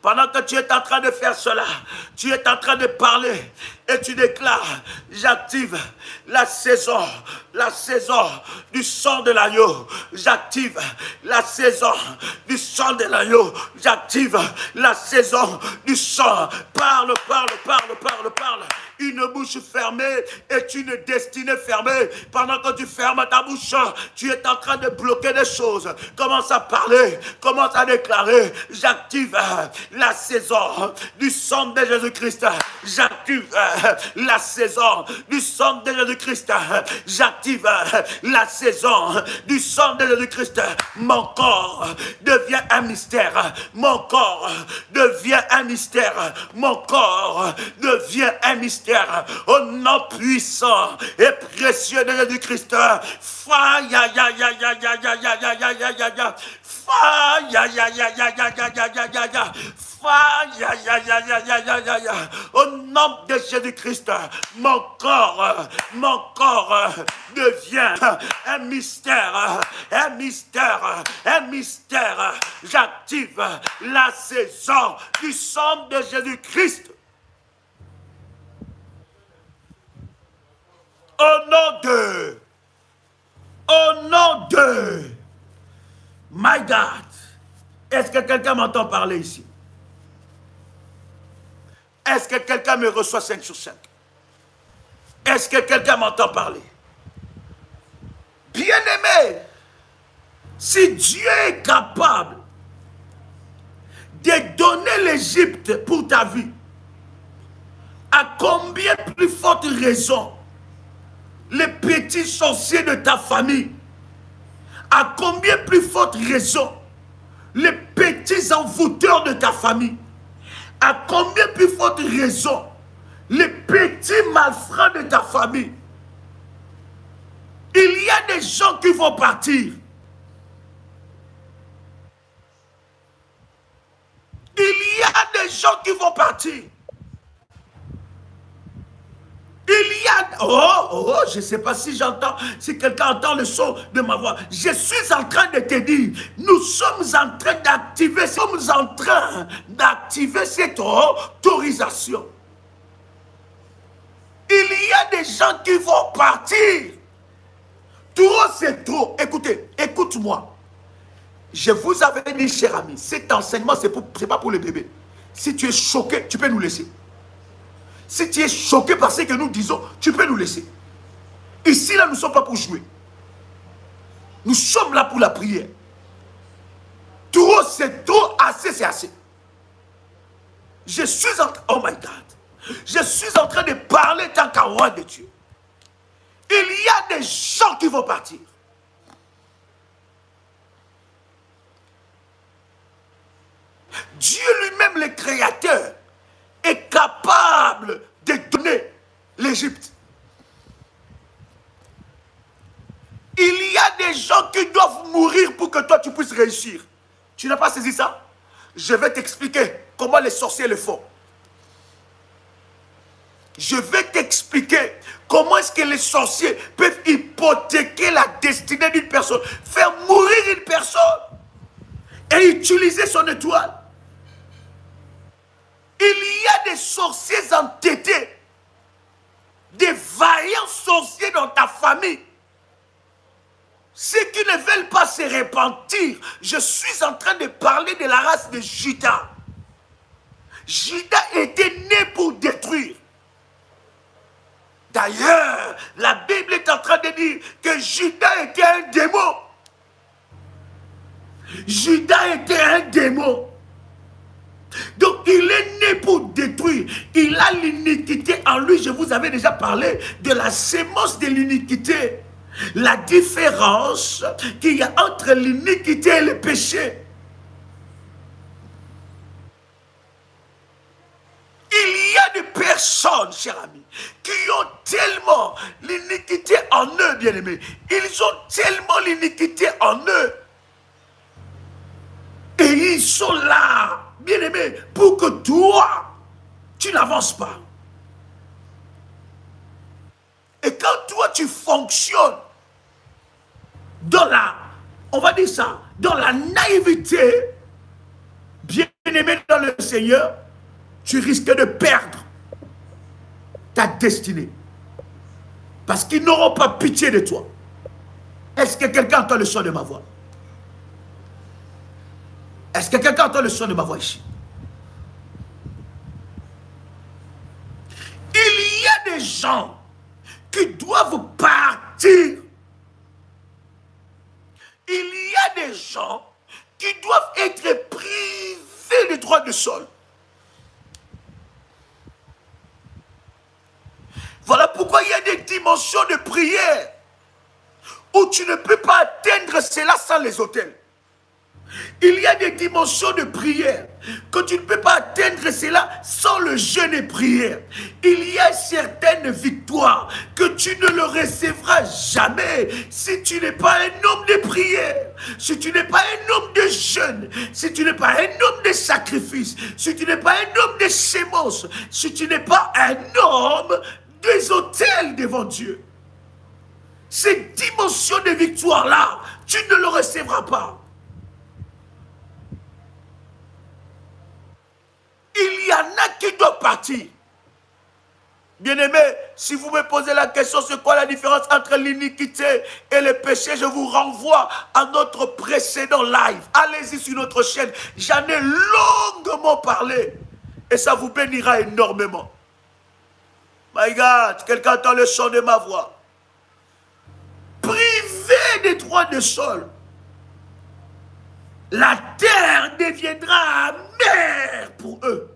Pendant que tu es en train de faire cela, tu es en train de parler et tu déclares, j'active la saison du sang de l'agneau. J'active la saison du sang de l'agneau. J'active la saison du sang. Parle. Une bouche fermée est une destinée fermée. Pendant que tu fermes ta bouche, tu es en train de bloquer des choses. Commence à parler, commence à déclarer, j'active la saison du sang de Jésus-Christ. J'active la saison du sang de Jésus-Christ. J'active la saison du sang de Jésus-Christ. Mon corps devient un mystère. Mon corps devient un mystère. Mon corps devient un mystère. Au nom puissant et précieux de Jésus-Christ. Au nom de Jésus-Christ, mon corps devient un mystère, un mystère, un mystère. J'active la saison du sang de Jésus-Christ. Au nom de, my God, est-ce que quelqu'un m'entend parler ici? Est-ce que quelqu'un me reçoit 5 sur 5? Est-ce que quelqu'un m'entend parler? Bien-aimé, si Dieu est capable de donner l'Égypte pour ta vie, à combien plus forte raison les petits sorciers de ta famille, à combien plus forte raison les petits envoûteurs de ta famille, à combien plus forte raison les petits malfrats de ta famille. Il y a des gens qui vont partir. Il y a des gens qui vont partir. Il y a... je ne sais pas si j'entends, si quelqu'un entend le son de ma voix. Je suis en train de te dire, nous sommes en train d'activer cette autorisation. Il y a des gens qui vont partir. Trop, c'est trop. Écoutez, écoute-moi. Je vous avais dit, cher ami, cet enseignement, ce n'est pas pour les bébés. Si tu es choqué, tu peux nous laisser. Si tu es choqué par ce que nous disons, tu peux nous laisser. Ici, là, nous ne sommes pas pour jouer. Nous sommes là pour la prière. Trop, c'est trop. Assez, c'est assez. Je suis en train... Oh my God. Je suis en train de parler tant qu'un roi de Dieu. Il y a des gens qui vont partir. Dieu lui-même, le Créateur, est capable de donner l'Égypte. gens qui doivent mourir pour que toi tu puisses réussir. Tu n'as pas saisi ça? Je vais t'expliquer comment les sorciers le font. Je vais t'expliquer comment est-ce que les sorciers peuvent hypothéquer la destinée d'une personne, faire mourir une personne et utiliser son étoile. Il y a des sorciers entêtés, des vaillants sorciers dans ta famille. Ceux qui ne veulent pas se repentir. Je suis en train de parler de la race de Judas. Judas était né pour détruire. D'ailleurs, la Bible est en train de dire que Judas était un démon. Judas était un démon. Donc, il est né pour détruire. Il a l'iniquité en lui. Je vous avais déjà parlé de la sémence de l'iniquité. La différence qu'il y a entre l'iniquité et le péché. Il y a des personnes, chers amis, qui ont tellement l'iniquité en eux, bien-aimés. Ils ont tellement l'iniquité en eux. Et ils sont là, bien-aimés, pour que toi, tu n'avances pas. Et quand toi, tu fonctionnes dans la, on va dire ça, dans la naïveté, bien-aimé dans le Seigneur, tu risques de perdre ta destinée. Parce qu'ils n'auront pas pitié de toi. Est-ce que quelqu'un entend le son de ma voix? Est-ce que quelqu'un entend le son de ma voix ici? Il y a des gens qui doivent partir. Il y a des gens qui doivent être privés du droit de sol. Voilà pourquoi il y a des dimensions de prière où tu ne peux pas atteindre cela sans les autels. Il y a des dimensions de prière que tu ne peux pas atteindre cela sans le jeûne et prière. Il y a certaines victoires que tu ne le recevras jamais si tu n'es pas un homme de prière, si tu n'es pas un homme de jeûne, si tu n'es pas un homme de sacrifice, si tu n'es pas un homme de sémence, si tu n'es pas un homme des autels devant Dieu. Ces dimensions de victoire-là, tu ne le recevras pas. Il y en a qui doivent partir. Bien-aimé, si vous me posez la question, c'est quoi la différence entre l'iniquité et le péché, je vous renvoie à notre précédent live. Allez-y sur notre chaîne. J'en ai longuement parlé. Et ça vous bénira énormément. My God, quelqu'un entend le son de ma voix. Privé des droits de sol, la terre deviendra amère pour eux.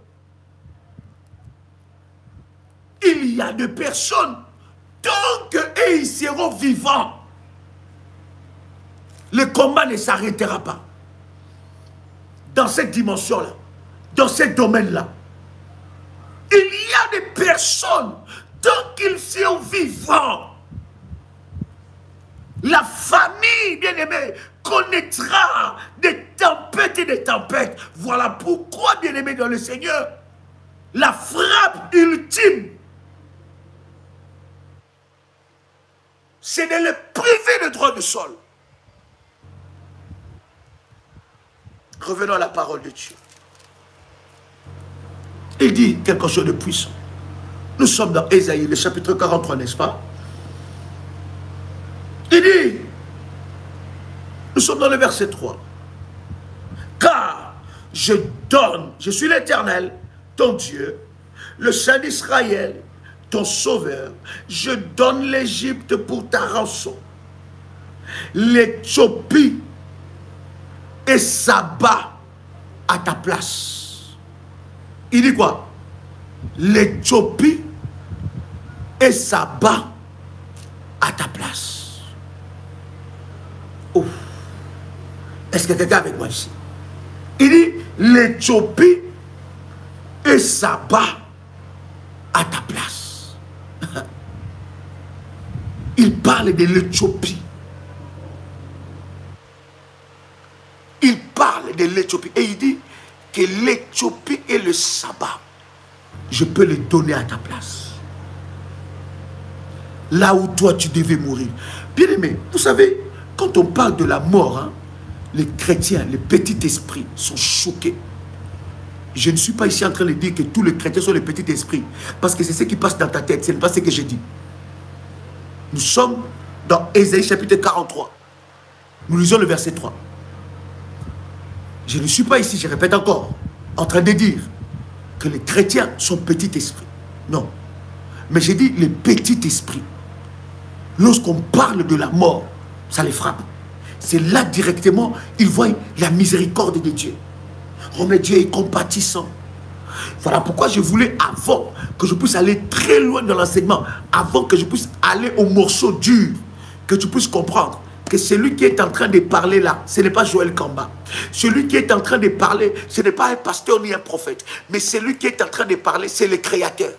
Il y a des personnes, tant qu'eux ils seront vivants, le combat ne s'arrêtera pas. Dans cette dimension-là, dans ce domaine-là. Il y a des personnes, tant qu'ils sont vivants, la famille, bien-aimée, connaîtra des tempêtes et des tempêtes. Voilà pourquoi, bien-aimé dans le Seigneur, la frappe ultime, c'est de le priver de droit de sol. Revenons à la parole de Dieu. Il dit quelque chose de puissant. Nous sommes dans Ésaïe, le chapitre 43, n'est-ce pas? Il dit, nous sommes dans le verset 3. Car je donne, je suis l'Éternel, ton Dieu, le Saint d'Israël, ton Sauveur. Je donne l'Égypte pour ta rançon, l'Éthiopie et Saba à ta place. Il dit quoi? L'Éthiopie et Saba à ta place. Oh. Est-ce que quelqu'un est avec moi ici? Il dit l'Éthiopie et Saba à ta place. Il parle de l'Éthiopie. Il parle de l'Éthiopie et il dit que l'Éthiopie et le sabbat, je peux les donner à ta place. Là où toi tu devais mourir. Bien aimé, vous savez, quand on parle de la mort, hein, les chrétiens, les petits esprits sont choqués. Je ne suis pas ici en train de dire que tous les chrétiens sont les petits esprits. Parce que c'est ce qui passe dans ta tête, ce n'est pas ce que j'ai dit. Nous sommes dans Ésaïe chapitre 43. Nous lisons le verset 3. Je ne suis pas ici, je répète encore, en train de dire que les chrétiens sont petits esprits. Non. Mais j'ai dit les petits esprits. Lorsqu'on parle de la mort, ça les frappe. C'est là directement, ils voient la miséricorde de Dieu. Oh mais Dieu est compatissant. Voilà pourquoi je voulais, avant que je puisse aller très loin dans l'enseignement, avant que je puisse aller au morceau dur, que tu puisses comprendre que celui qui est en train de parler là, ce n'est pas Joël Kamba. Celui qui est en train de parler, ce n'est pas un pasteur ni un prophète, mais celui qui est en train de parler, c'est le Créateur.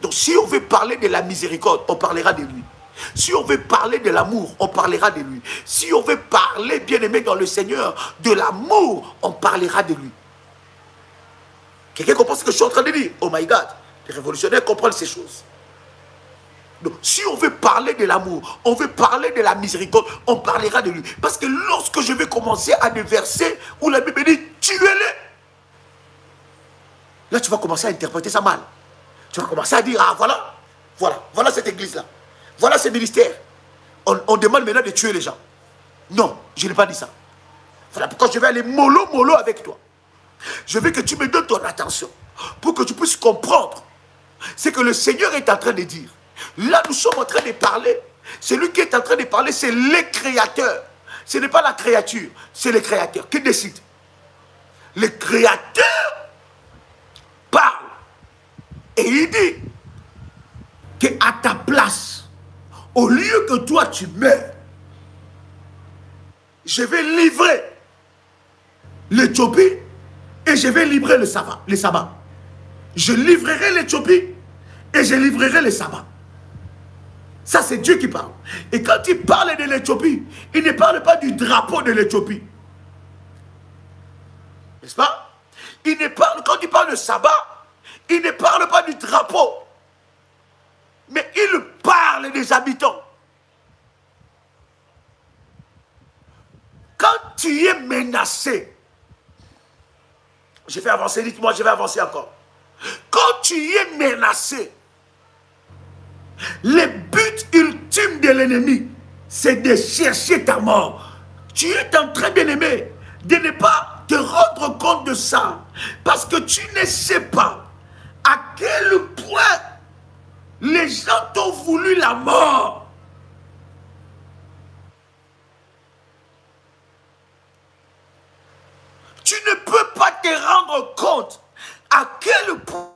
Donc si on veut parler de la miséricorde, on parlera de lui. Si on veut parler de l'amour, on parlera de lui. Si on veut parler, bien aimé dans le Seigneur, de l'amour, on parlera de lui. Quelqu'un comprend ce que je suis en train de dire? Oh my God, les révolutionnaires comprennent ces choses. Donc, si on veut parler de l'amour, on veut parler de la miséricorde, on parlera de lui. Parce que lorsque je vais commencer à des versets où la Bible dit « tuez-les », là tu vas commencer à interpréter ça mal. Tu vas commencer à dire « ah voilà cette église-là. Voilà ce ministère. On demande maintenant de tuer les gens. » Non, je n'ai pas dit ça. Voilà pourquoi je vais aller mollo avec toi. Je veux que tu me donnes ton attention pour que tu puisses comprendre ce que le Seigneur est en train de dire. Là, nous sommes en train de parler. Celui qui est en train de parler, c'est le Créateur. Ce n'est pas la créature, c'est le Créateur qui décide. Le Créateur parle. Et il dit qu'à ta place, au lieu que toi tu meurs, je vais livrer l'Éthiopie et je vais livrer le sabbat. Je livrerai l'Éthiopie et je livrerai le sabbat. Ça, c'est Dieu qui parle. Et quand il parle de l'Éthiopie, il ne parle pas du drapeau de l'Éthiopie. N'est-ce pas? Quand il parle de sabbat, il ne parle pas du drapeau. Mais il parle des habitants. Quand tu es menacé, je vais avancer, dites-moi, je vais avancer encore. Quand tu es menacé, le but ultime de l'ennemi, c'est de chercher ta mort. Tu es en train d'aimer, de ne pas te rendre compte de ça. Parce que tu ne sais pas à quel point les gens t'ont voulu la mort. Tu ne peux pas te rendre compte à quel point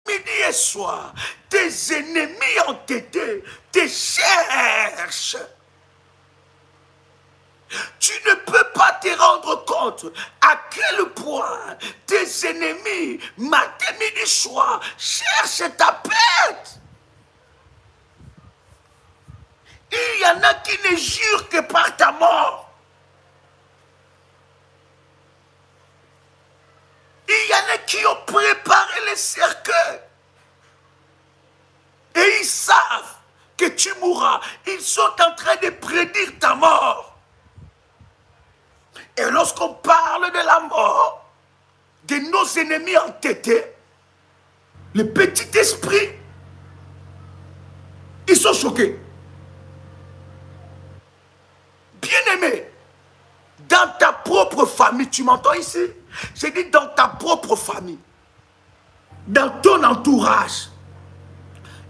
midi et soir, tes ennemis entêtés te cherchent. Tu ne peux pas te rendre compte à quel point tes ennemis, matin, midi, soir, cherchent ta perte. Il y en a qui ne jurent que par ta mort. Il y en a qui ont préparé les cercueils. Et ils savent que tu mourras. Ils sont en train de prédire ta mort. Et lorsqu'on parle de la mort, de nos ennemis entêtés, les petits esprits, ils sont choqués. Bien-aimé, dans ta propre famille, tu m'entends ici? J'ai dit dans ta propre famille, dans ton entourage,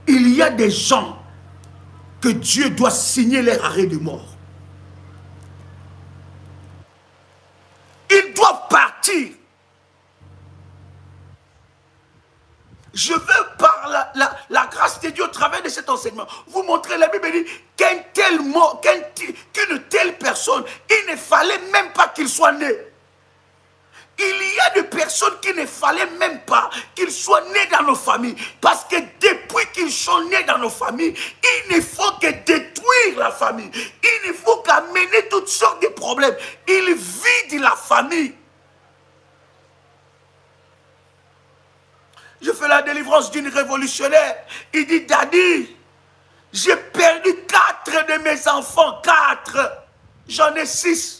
il y a des gens que Dieu doit signer leur arrêt de mort. Ils doivent partir. Je veux par la grâce de Dieu au travers de cet enseignement vous montrer, la Bible dit qu'une telle personne, il ne fallait même pas qu'il soit né. Il y a des personnes qu'il ne fallait même pas qu'ils soient nés dans nos familles. Parce que depuis qu'ils sont nés dans nos familles, il ne faut que détruire la famille. Il ne faut qu'amener toutes sortes de problèmes. Il vide la famille. Je fais la délivrance d'une révolutionnaire. Il dit, Daddy, j'ai perdu 4 de mes enfants. 4. J'en ai 6.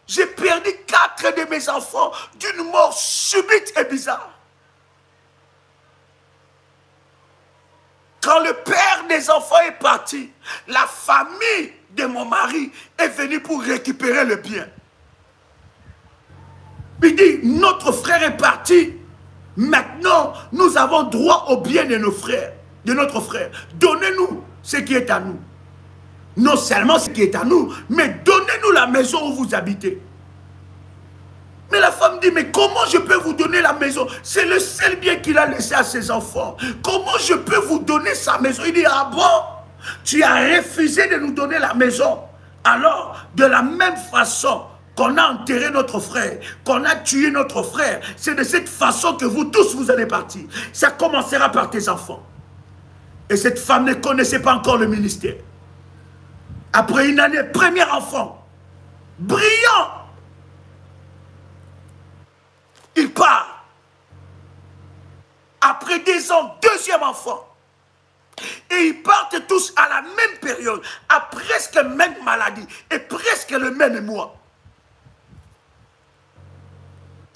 J'ai perdu 4 de mes enfants d'une mort subite et bizarre. Quand le père des enfants est parti, la famille de mon mari est venue pour récupérer le bien. Il dit, notre frère est parti. Maintenant, nous avons droit au bien de nos frères, de notre frère. Donnez-nous ce qui est à nous. Non seulement ce qui est à nous, mais donnez-nous la maison où vous habitez. Mais la femme dit, mais comment je peux vous donner la maison? C'est le seul bien qu'il a laissé à ses enfants. Comment je peux vous donner sa maison? Il dit, ah bon? Tu as refusé de nous donner la maison. Alors, de la même façon qu'on a enterré notre frère, qu'on a tué notre frère, c'est de cette façon que vous tous, vous allez partir. Ça commencera par tes enfants. Et cette femme ne connaissait pas encore le ministère. Après une année, premier enfant, brillant, il part. Après 2 ans, deuxième enfant. Et ils partent tous à la même période, à presque la même maladie et presque le même mois.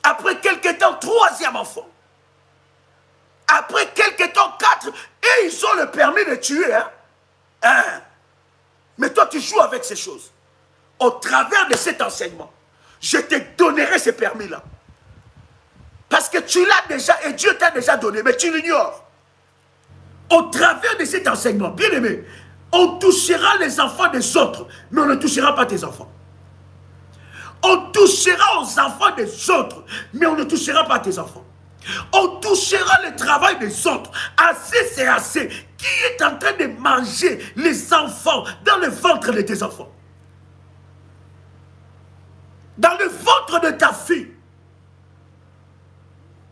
Après quelques temps, troisième enfant. Après quelques temps, 4. Et ils ont le permis de tuer. Hein? Mais toi, tu joues avec ces choses. Au travers de cet enseignement, je te donnerai ce permis-là. Parce que tu l'as déjà et Dieu t'a déjà donné, mais tu l'ignores. Au travers de cet enseignement, bien aimé, on touchera les enfants des autres, mais on ne touchera pas tes enfants. On touchera aux enfants des autres, mais on ne touchera pas tes enfants. On touchera le travail des autres. Assez, c'est assez. Qui est en train de manger les enfants dans le ventre de tes enfants? Dans le ventre de ta fille.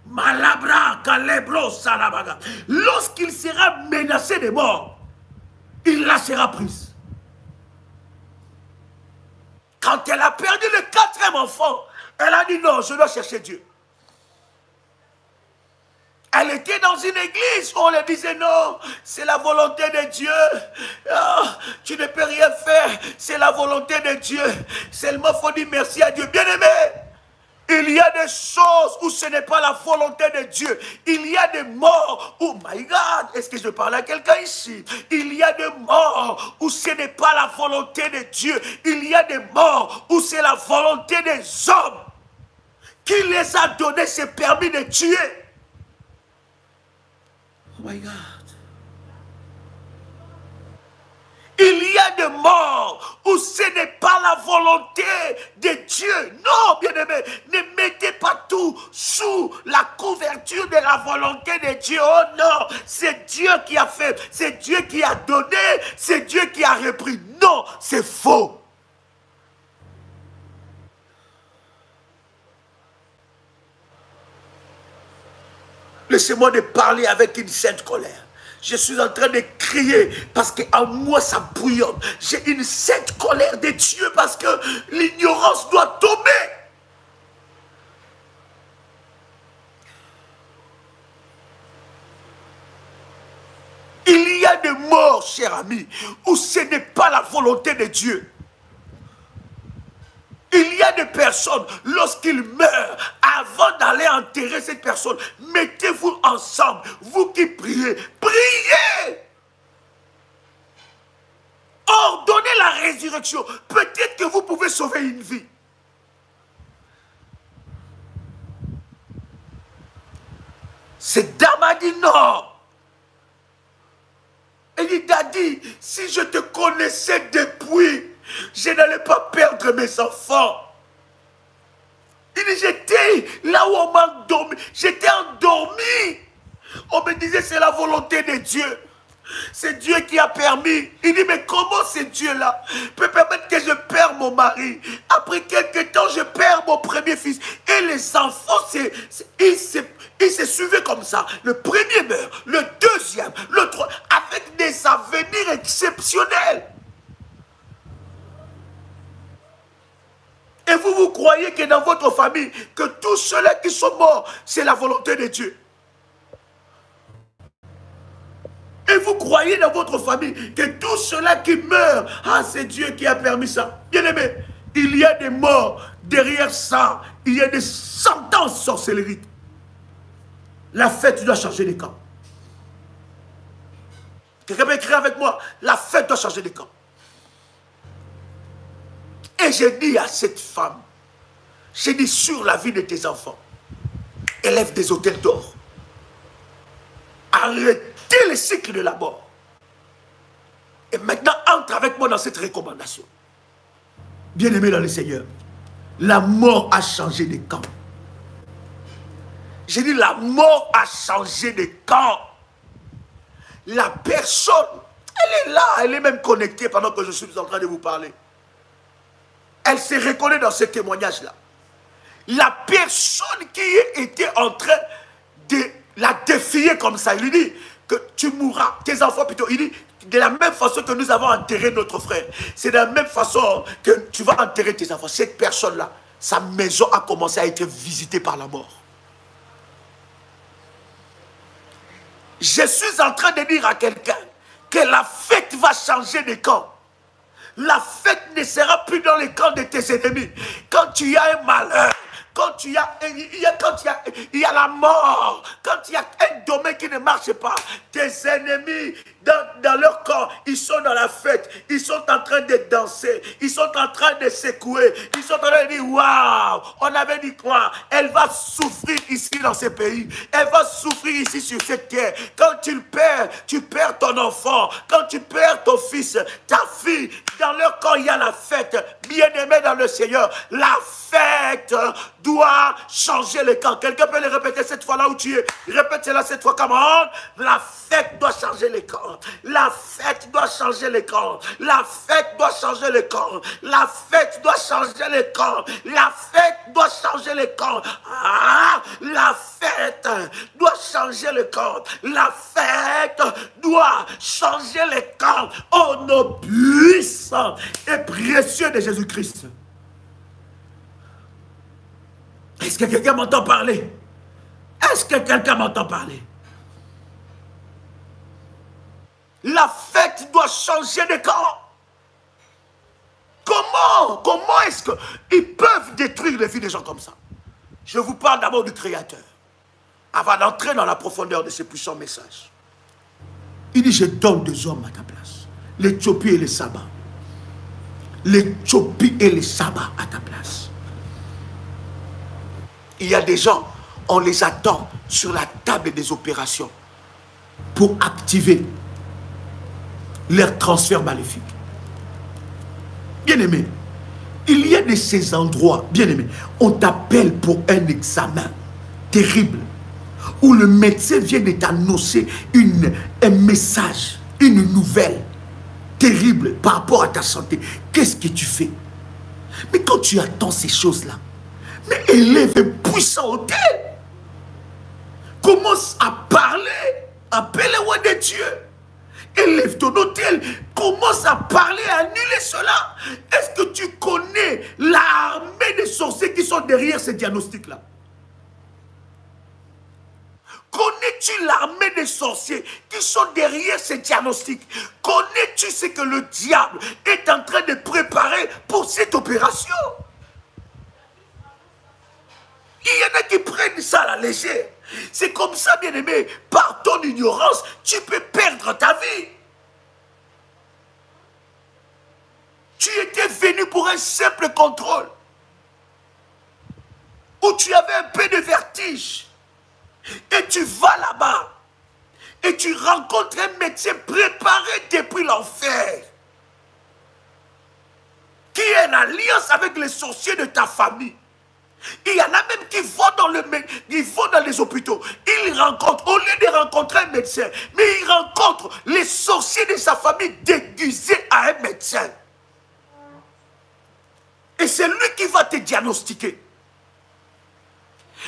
Malabra, Calebro, Salabaga. Lorsqu'il sera menacé de mort, il lâchera prise. Quand elle a perdu le 4e enfant, elle a dit non, je dois chercher Dieu. Elle était dans une église où on lui disait non, c'est la volonté de Dieu. Oh, tu ne peux rien faire, c'est la volonté de Dieu. Seulement il faut dire merci à Dieu. Bien aimé, il y a des choses où ce n'est pas la volonté de Dieu. Il y a des morts. Oh my God, est-ce que je parle à quelqu'un ici? Il y a des morts où ce n'est pas la volonté de Dieu. Il y a des morts où c'est la volonté des hommes qui les a donné ce permis de tuer. Oh my God. Il y a des morts où ce n'est pas la volonté de Dieu. Non, bien-aimé, ne mettez pas tout sous la couverture de la volonté de Dieu. Oh non, c'est Dieu qui a fait, c'est Dieu qui a donné, c'est Dieu qui a repris. Non, c'est faux. Laissez-moi de parler avec une sainte colère. Je suis en train de crier parce qu'en moi ça bouillonne. J'ai une sainte colère de Dieu parce que l'ignorance doit tomber. Il y a des morts, cher ami, où ce n'est pas la volonté de Dieu. Il y a des personnes, lorsqu'ils meurent, avant d'aller enterrer cette personne, mettez-vous ensemble, vous qui priez, priez! Ordonnez la résurrection. Peut-être que vous pouvez sauver une vie. Cette dame a dit non. Elle dit, Daddy, si je te connaissais depuis, je n'allais pas perdre mes enfants. Il dit, j'étais là où on m'a endormi. J'étais endormi. On me disait, c'est la volonté de Dieu. C'est Dieu qui a permis. Il dit, mais comment ce Dieu-là peut permettre que je perds mon mari? Après quelques temps, je perds mon premier fils. Et les enfants, ils se suivaient comme ça. Le premier meurt, le deuxième, le troisième, avec des avenirs exceptionnels. Et vous croyez que dans votre famille, que tous ceux-là qui sont morts, c'est la volonté de Dieu. Et vous croyez dans votre famille que tous ceux-là qui meurent, ah, c'est Dieu qui a permis ça. Bien aimé, il y a des morts derrière ça. Il y a des sentences sorcelleries. La fête doit changer les camps. Quelqu'un peut écrire avec moi, la fête doit changer les camps. Et j'ai dit à cette femme, j'ai dit sur la vie de tes enfants, élève des hôtels d'or. Arrêtez le cycle de la mort. Et maintenant, entre avec moi dans cette recommandation. Bien-aimé dans le Seigneur, la mort a changé de camp. J'ai dit, la mort a changé de camp. La personne, elle est là, elle est même connectée pendant que je suis en train de vous parler. Elle se reconnaît dans ce témoignage-là. La personne qui était en train de la défier comme ça, il lui dit que tu mourras, tes enfants plutôt. Il dit, de la même façon que nous avons enterré notre frère, c'est de la même façon que tu vas enterrer tes enfants. Cette personne-là, sa maison a commencé à être visitée par la mort. Je suis en train de dire à quelqu'un que la fête va changer de camp. La fête ne sera plus dans les camps de tes ennemis. Quand tu as un malheur, quand il y a la mort, quand il y a un domaine qui ne marche pas, tes ennemis, dans leur camp, ils sont dans la fête, ils sont en train de danser, ils sont en train de secouer, ils sont en train de dire, waouh, on avait dit quoi? Elle va souffrir ici dans ce pays, elle va souffrir ici sur cette terre. Quand tu perds ton enfant, quand tu perds ton fils, ta fille, dans leur camp, il y a la fête. Bien-aimé dans le Seigneur, la fête doit changer le camp. Quelqu'un peut le répéter cette fois là où tu es. Répète cela cette fois, come on. La fête doit changer le camp. La fête doit changer le camp. La fête doit changer le camp. La fête doit changer le camp. La fête doit changer le camp. Ah, la fête doit changer le camp. La fête doit changer le camp. Au nom puissant et précieux de Jésus-Christ. Est-ce que quelqu'un m'entend parler? Est-ce que quelqu'un m'entend parler? La fête doit changer de camp. Comment est-ce qu'ils peuvent détruire les vies des gens comme ça? Je vous parle d'abord du Créateur. Avant d'entrer dans la profondeur de ce puissant message. Il dit, je donne 2 hommes à ta place. L'Éthiopie et le Saba. L'Éthiopie et le Saba à ta place. Il y a des gens, on les attend sur la table des opérations pour activer leur transfert maléfique. Bien-aimé, il y a de ces endroits, bien-aimé, on t'appelle pour un examen terrible où le médecin vient de t'annoncer un message, une nouvelle terrible par rapport à ta santé. Qu'est-ce que tu fais? Mais quand tu attends ces choses-là, mais élève un puissant hôtel. Commence à parler. Appelle le roi de Dieu. Élève ton hôtel. Commence à parler, à annuler cela. Est-ce que tu connais l'armée des sorciers qui sont derrière ces diagnostics-là? Connais-tu l'armée des sorciers qui sont derrière ces diagnostics? Connais-tu ce que le diable est en train de préparer pour cette opération? Il y en a qui prennent ça à la légère. C'est comme ça, bien-aimé, par ton ignorance, tu peux perdre ta vie. Tu étais venu pour un simple contrôle, où tu avais un peu de vertige. Et tu vas là-bas, et tu rencontres un médecin préparé depuis l'enfer, qui est en alliance avec les sorciers de ta famille. Il y en a même qui vont dans les hôpitaux. Ils rencontrent, au lieu de rencontrer un médecin, mais ils rencontrent les sorciers de sa famille déguisés à un médecin. Et c'est lui qui va te diagnostiquer.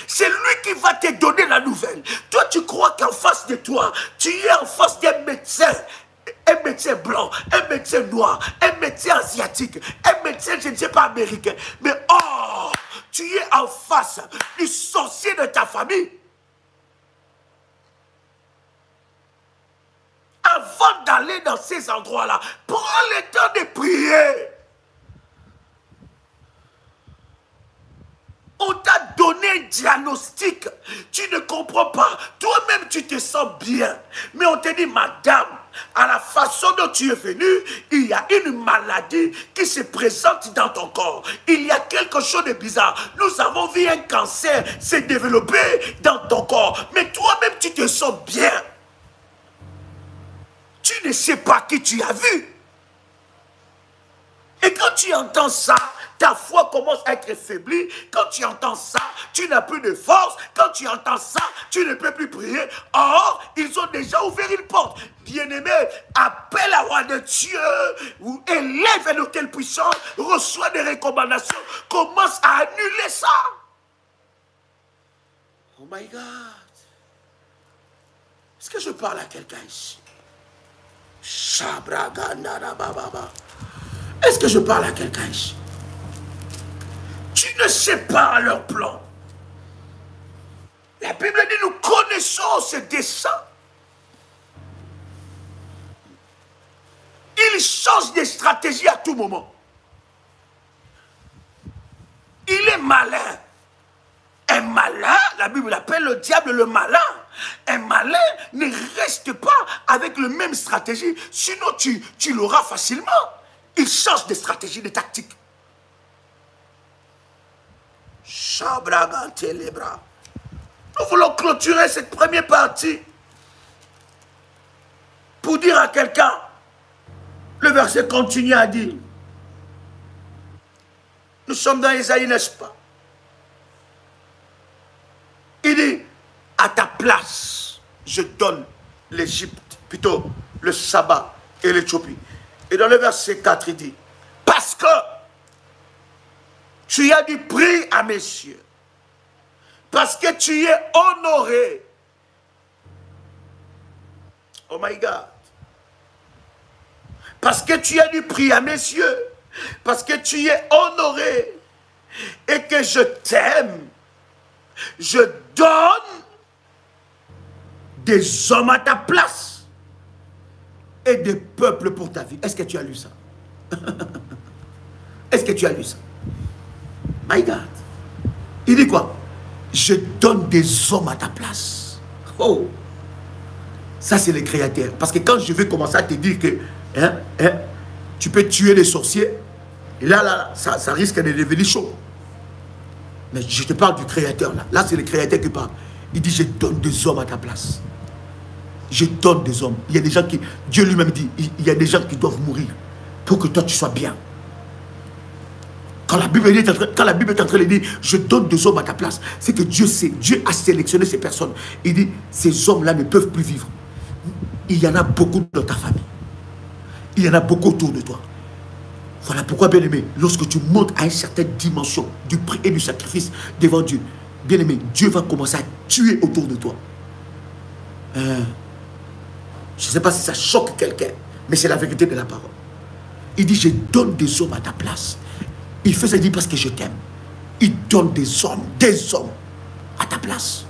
C'est lui qui va te donner la nouvelle. Toi, tu crois qu'en face de toi, tu es en face d'un médecin. Un médecin blanc, un médecin noir, un médecin asiatique, un médecin, je ne sais pas, américain. Mais oh, tu es en face du sorcier de ta famille. Avant d'aller dans ces endroits-là, prends le temps de prier. On t'a donné un diagnostic. Tu ne comprends pas. Toi-même, tu te sens bien. Mais on te dit, madame, à la façon dont tu es venu, il y a une maladie qui se présente dans ton corps. Il y a quelque chose de bizarre. Nous avons vu un cancer se développer dans ton corps. Mais toi-même, tu te sens bien. Tu ne sais pas qui tu as vu. Et quand tu entends ça, ta foi commence à être affaiblie. Quand tu entends ça, tu n'as plus de force. Quand tu entends ça, tu ne peux plus prier. Or, ils ont déjà ouvert une porte. Bien-aimé, appelle la roi de Dieu, ou élève un hôtel puissant, reçois des recommandations, commence à annuler ça. Oh my God. Est-ce que je parle à quelqu'un ici? Est-ce que je parle à quelqu'un ici? Tu ne sais pas leur plan. La Bible dit, nous connaissons ses desseins. Il change de stratégie à tout moment. Il est malin. Un malin, la Bible appelle le diable le malin. Un malin ne reste pas avec la même stratégie, sinon tu l'auras facilement. Il change de stratégie, de tactique. Nous voulons clôturer cette première partie pour dire à quelqu'un, le verset continue à dire, nous sommes dans Ésaïe, n'est-ce pas? Il dit, à ta place, je donne l'Égypte, plutôt le Saba et l'Éthiopie. Et dans le verset 4, il dit, parce que tu as du prix à mes yeux, parce que tu es honoré. Oh my God. Parce que tu as du prix à mes yeux, parce que tu es honoré et que je t'aime, je donne des hommes à ta place et des peuples pour ta vie. Est-ce que tu as lu ça? Est-ce que tu as lu ça? My God. Il dit quoi? Je donne des hommes à ta place. Oh. Ça, c'est le Créateur. Parce que quand je vais commencer à te dire que tu peux tuer les sorciers, et là, ça risque de devenir chaud. Mais je te parle du Créateur là. Là, c'est le Créateur qui parle. Il dit, je donne des hommes à ta place. Je donne des hommes. Il y a des gens qui... Dieu lui-même dit, il y a des gens qui doivent mourir pour que toi, tu sois bien. Quand la Bible est en train de dire, je donne des hommes à ta place, c'est que Dieu sait, Dieu a sélectionné ces personnes. Il dit, ces hommes-là ne peuvent plus vivre. Il y en a beaucoup dans ta famille. Il y en a beaucoup autour de toi. Voilà pourquoi, bien-aimé, lorsque tu montes à une certaine dimension du prix et du sacrifice devant Dieu, bien-aimé, Dieu va commencer à tuer autour de toi. Je ne sais pas si ça choque quelqu'un, mais c'est la vérité de la parole. Il dit, je donne des hommes à ta place. Il fait ça, il dit, parce que je t'aime. Il donne des hommes à ta place.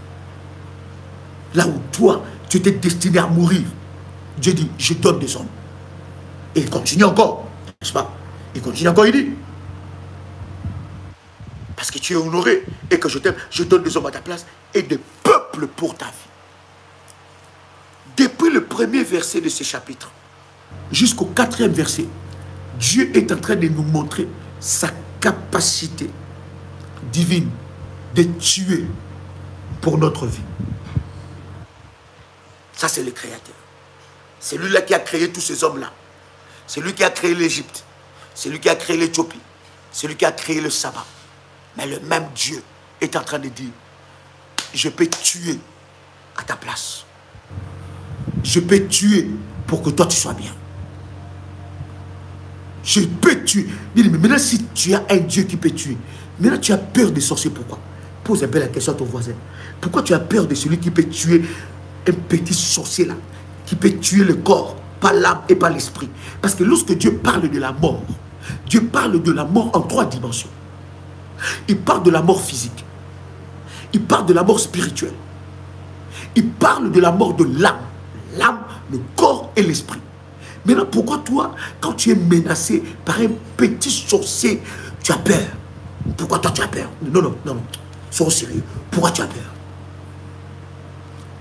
Là où toi, tu étais destiné à mourir, Dieu dit, je donne des hommes. Et il continue encore, n'est-ce pas? Il continue encore, il dit, parce que tu es honoré et que je t'aime, je donne des hommes à ta place et des peuples pour ta vie. Depuis le premier verset de ce chapitre jusqu'au 4e verset, Dieu est en train de nous montrer sa capacité divine de tuer pour notre vie. Ça, c'est le Créateur. C'est lui-là qui a créé tous ces hommes-là. C'est lui qui a créé l'Égypte. C'est lui qui a créé l'Éthiopie. C'est lui qui a créé le sabbat. Mais le même Dieu est en train de dire, je peux tuer à ta place. Je peux tuer pour que toi tu sois bien. Je peux tuer. Mais maintenant, si tu as un Dieu qui peut tuer, maintenant tu as peur des sorciers, pourquoi? Pose un peu la question à ton voisin. Pourquoi tu as peur de celui qui peut tuer un petit sorcier là, qui peut tuer le corps, pas l'âme et pas l'esprit? Parce que lorsque Dieu parle de la mort, Dieu parle de la mort en 3 dimensions. Il parle de la mort physique. Il parle de la mort spirituelle. Il parle de la mort de l'âme. L'âme, le corps et l'esprit. Maintenant, pourquoi toi, quand tu es menacé par un petit sorcier, tu as peur? Pourquoi toi tu as peur? Non, non, non, non. Sois sérieux. Pourquoi tu as peur?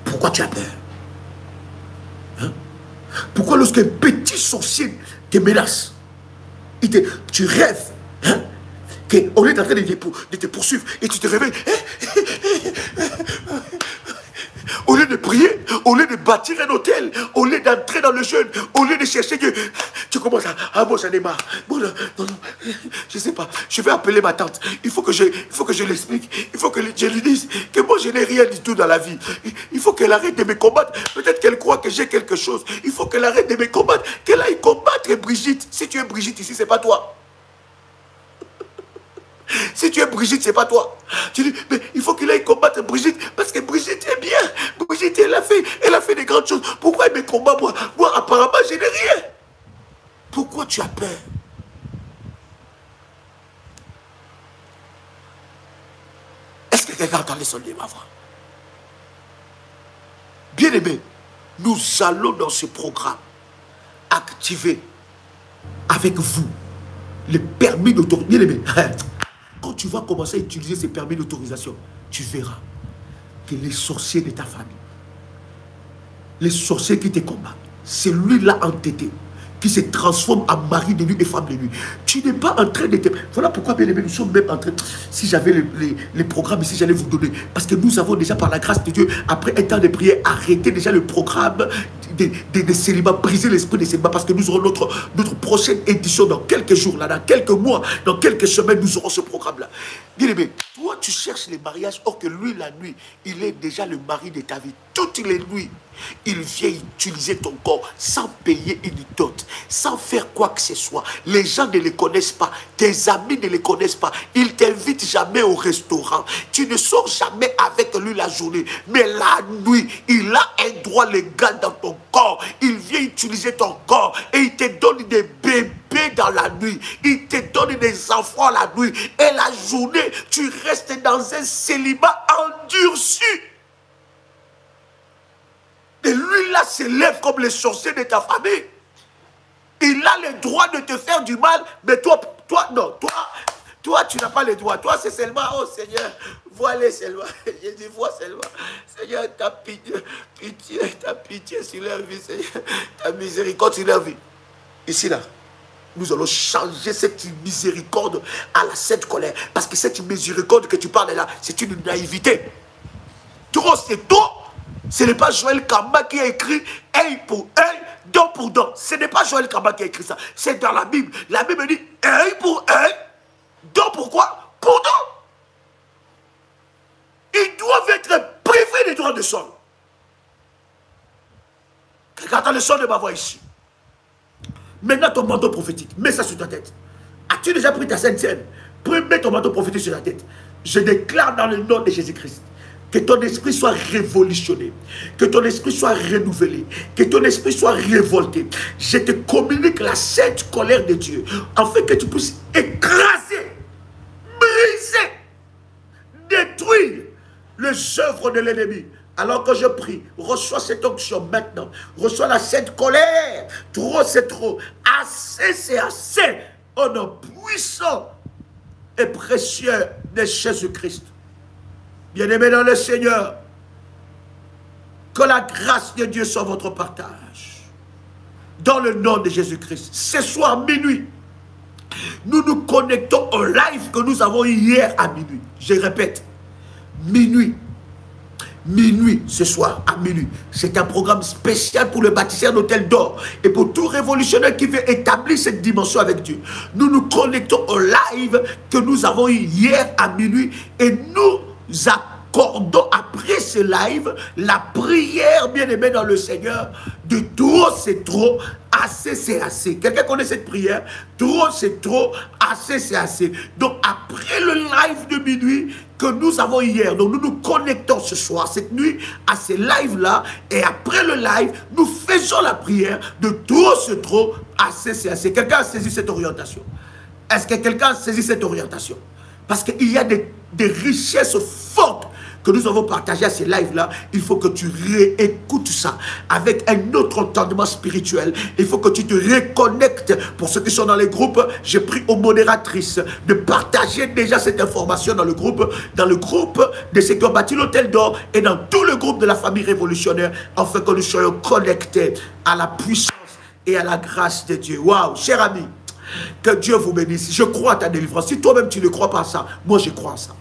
Pourquoi tu as peur? Hein? Pourquoi lorsqu'un petit sorcier te menace, tu rêves, hein, qu'on est en train de te poursuivre et tu te réveilles, au lieu de prier, au lieu de bâtir un hôtel, au lieu d'entrer dans le jeûne, au lieu de chercher Dieu, tu commences à, ah bon, j'en ai marre. Bon, non, non, non, je ne sais pas, je vais appeler ma tante. Il faut que je l'explique. Il faut que je lui dise que moi, je n'ai rien du tout dans la vie. Il faut qu'elle arrête de me combattre. Peut-être qu'elle croit que j'ai quelque chose. Il faut qu'elle arrête de me combattre. Qu'elle aille combattre Brigitte. Si tu es Brigitte ici, ce n'est pas toi. Si tu es Brigitte, c'est pas toi. Tu dis, mais il faut qu'il aille combattre Brigitte, parce que Brigitte est bien. Brigitte, elle a fait des grandes choses. Pourquoi elle me combat, moi? Moi, apparemment, je n'ai rien. Pourquoi tu as peur? Est-ce que quelqu'un entend les sons de ma voix? Bien aimé, nous allons dans ce programme activer avec vous le permis d'autorisation. Bien aimé, quand tu vas commencer à utiliser ces permis d'autorisation, tu verras que les sorciers de ta famille, les sorciers qui te combattent, c'est lui-là entêté, qui se transforme en mari de nuit et femme de nuit. Tu n'es pas en train de te... Voilà pourquoi, bien aimé, nous sommes même en train... Si j'avais les programmes ici, j'allais vous donner. Parce que nous avons déjà, par la grâce de Dieu, après un temps de prière, arrêté déjà le programme des célibats, briser l'esprit des célibats, parce que nous aurons notre prochaine édition dans quelques jours, là, dans quelques mois, dans quelques semaines, nous aurons ce programme-là. Bien aimé, toi, tu cherches les mariages, or que lui, la nuit, il est déjà le mari de ta vie. Toutes les nuits, il vient utiliser ton corps sans payer une dot, sans faire quoi que ce soit. Les gens ne les connaissent pas, tes amis ne les connaissent pas. Il t'invite jamais au restaurant. Tu ne sors jamais avec lui la journée. Mais la nuit, il a un droit légal dans ton corps. Il vient utiliser ton corps et il te donne des bébés dans la nuit. Il te donne des enfants la nuit. Et la journée, tu restes dans un célibat endurci. Et lui là s'élève comme les sorciers de ta famille. Il a le droit de te faire du mal, mais toi non, toi tu n'as pas le droit. Toi c'est seulement, oh Seigneur, vois-les seulement. Je dis, vois seulement. Seigneur, ta pitié sur leur vie, Seigneur. Ta miséricorde sur leur vie. Ici là, nous allons changer cette miséricorde à la sainte colère. Parce que cette miséricorde que tu parles là, c'est une naïveté. Trop c'est trop. Ce n'est pas Joël Kamba qui a écrit œil pour œil, dent pour dent. Ce n'est pas Joël Kamba qui a écrit ça. C'est dans la Bible. La Bible dit œil pour œil, dent pour quoi? Pour dent. Ils doivent être privés des droits de sol. Quelqu'un entend le son de ma voix ici. Maintenant ton manteau prophétique, mets ça sur ta tête. As-tu déjà pris ta sainte scène? Mets ton manteau prophétique sur ta tête. Je déclare dans le nom de Jésus-Christ que ton esprit soit révolutionné, que ton esprit soit renouvelé, que ton esprit soit révolté. Je te communique la sainte colère de Dieu, afin que tu puisses écraser, briser, détruire les œuvres de l'ennemi. Alors que je prie, reçois cette onction maintenant, reçois la sainte colère. Trop c'est trop, assez c'est assez, au nom puissant et précieux de Jésus-Christ. Bien-aimés dans le Seigneur, que la grâce de Dieu soit votre partage. Dans le nom de Jésus-Christ. Ce soir minuit, nous nous connectons au live que nous avons eu hier à minuit. Je répète, minuit. minuit, ce soir, à minuit. C'est un programme spécial pour le bâtisseur d'Hôtel d'Or et pour tout révolutionnaire qui veut établir cette dimension avec Dieu. Nous nous connectons au live que nous avons eu hier à minuit et nous accordons après ce live la prière, bien aimé dans le Seigneur, de trop c'est trop, assez c'est assez. Quelqu'un connaît cette prière? Trop c'est trop, assez c'est assez. Donc après le live de minuit que nous avons hier, donc nous nous connectons ce soir, cette nuit, à ces lives-là, et après le live, nous faisons la prière de trop c'est trop, assez c'est assez. Quelqu'un a saisi cette orientation? Est-ce que quelqu'un a saisi cette orientation? Parce qu'il y a des richesses fortes que nous avons partagées à ces lives-là. Il faut que tu réécoutes ça avec un autre entendement spirituel. Il faut que tu te reconnectes. Pour ceux qui sont dans les groupes, j'ai pris aux modératrices de partager déjà cette information dans le groupe de ceux qui ont bâti l'Hôtel d'Or et dans tout le groupe de la famille révolutionnaire, afin que nous soyons connectés à la puissance et à la grâce de Dieu. Waouh, cher ami, que Dieu vous bénisse. Je crois à ta délivrance. Si toi-même tu ne crois pas à ça, moi je crois à ça.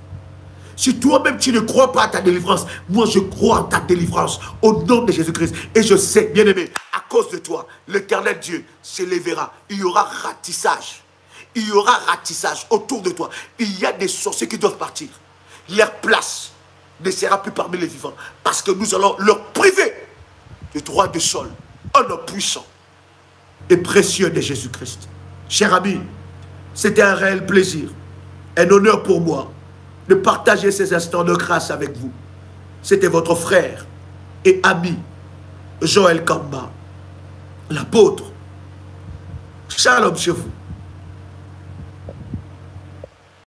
Si toi-même tu ne crois pas à ta délivrance, moi je crois à ta délivrance au nom de Jésus-Christ. Et je sais, bien-aimé, à cause de toi, l'Éternel Dieu s'élèvera. Il y aura ratissage. Il y aura ratissage autour de toi. Il y a des sorciers qui doivent partir. Leur place ne sera plus parmi les vivants. Parce que nous allons leur priver du droit de sol. Un homme puissant et précieux de Jésus-Christ. Cher ami, c'était un réel plaisir, un honneur pour moi de partager ces instants de grâce avec vous. C'était votre frère et ami, Joël Kamba, l'apôtre. Shalom chez vous.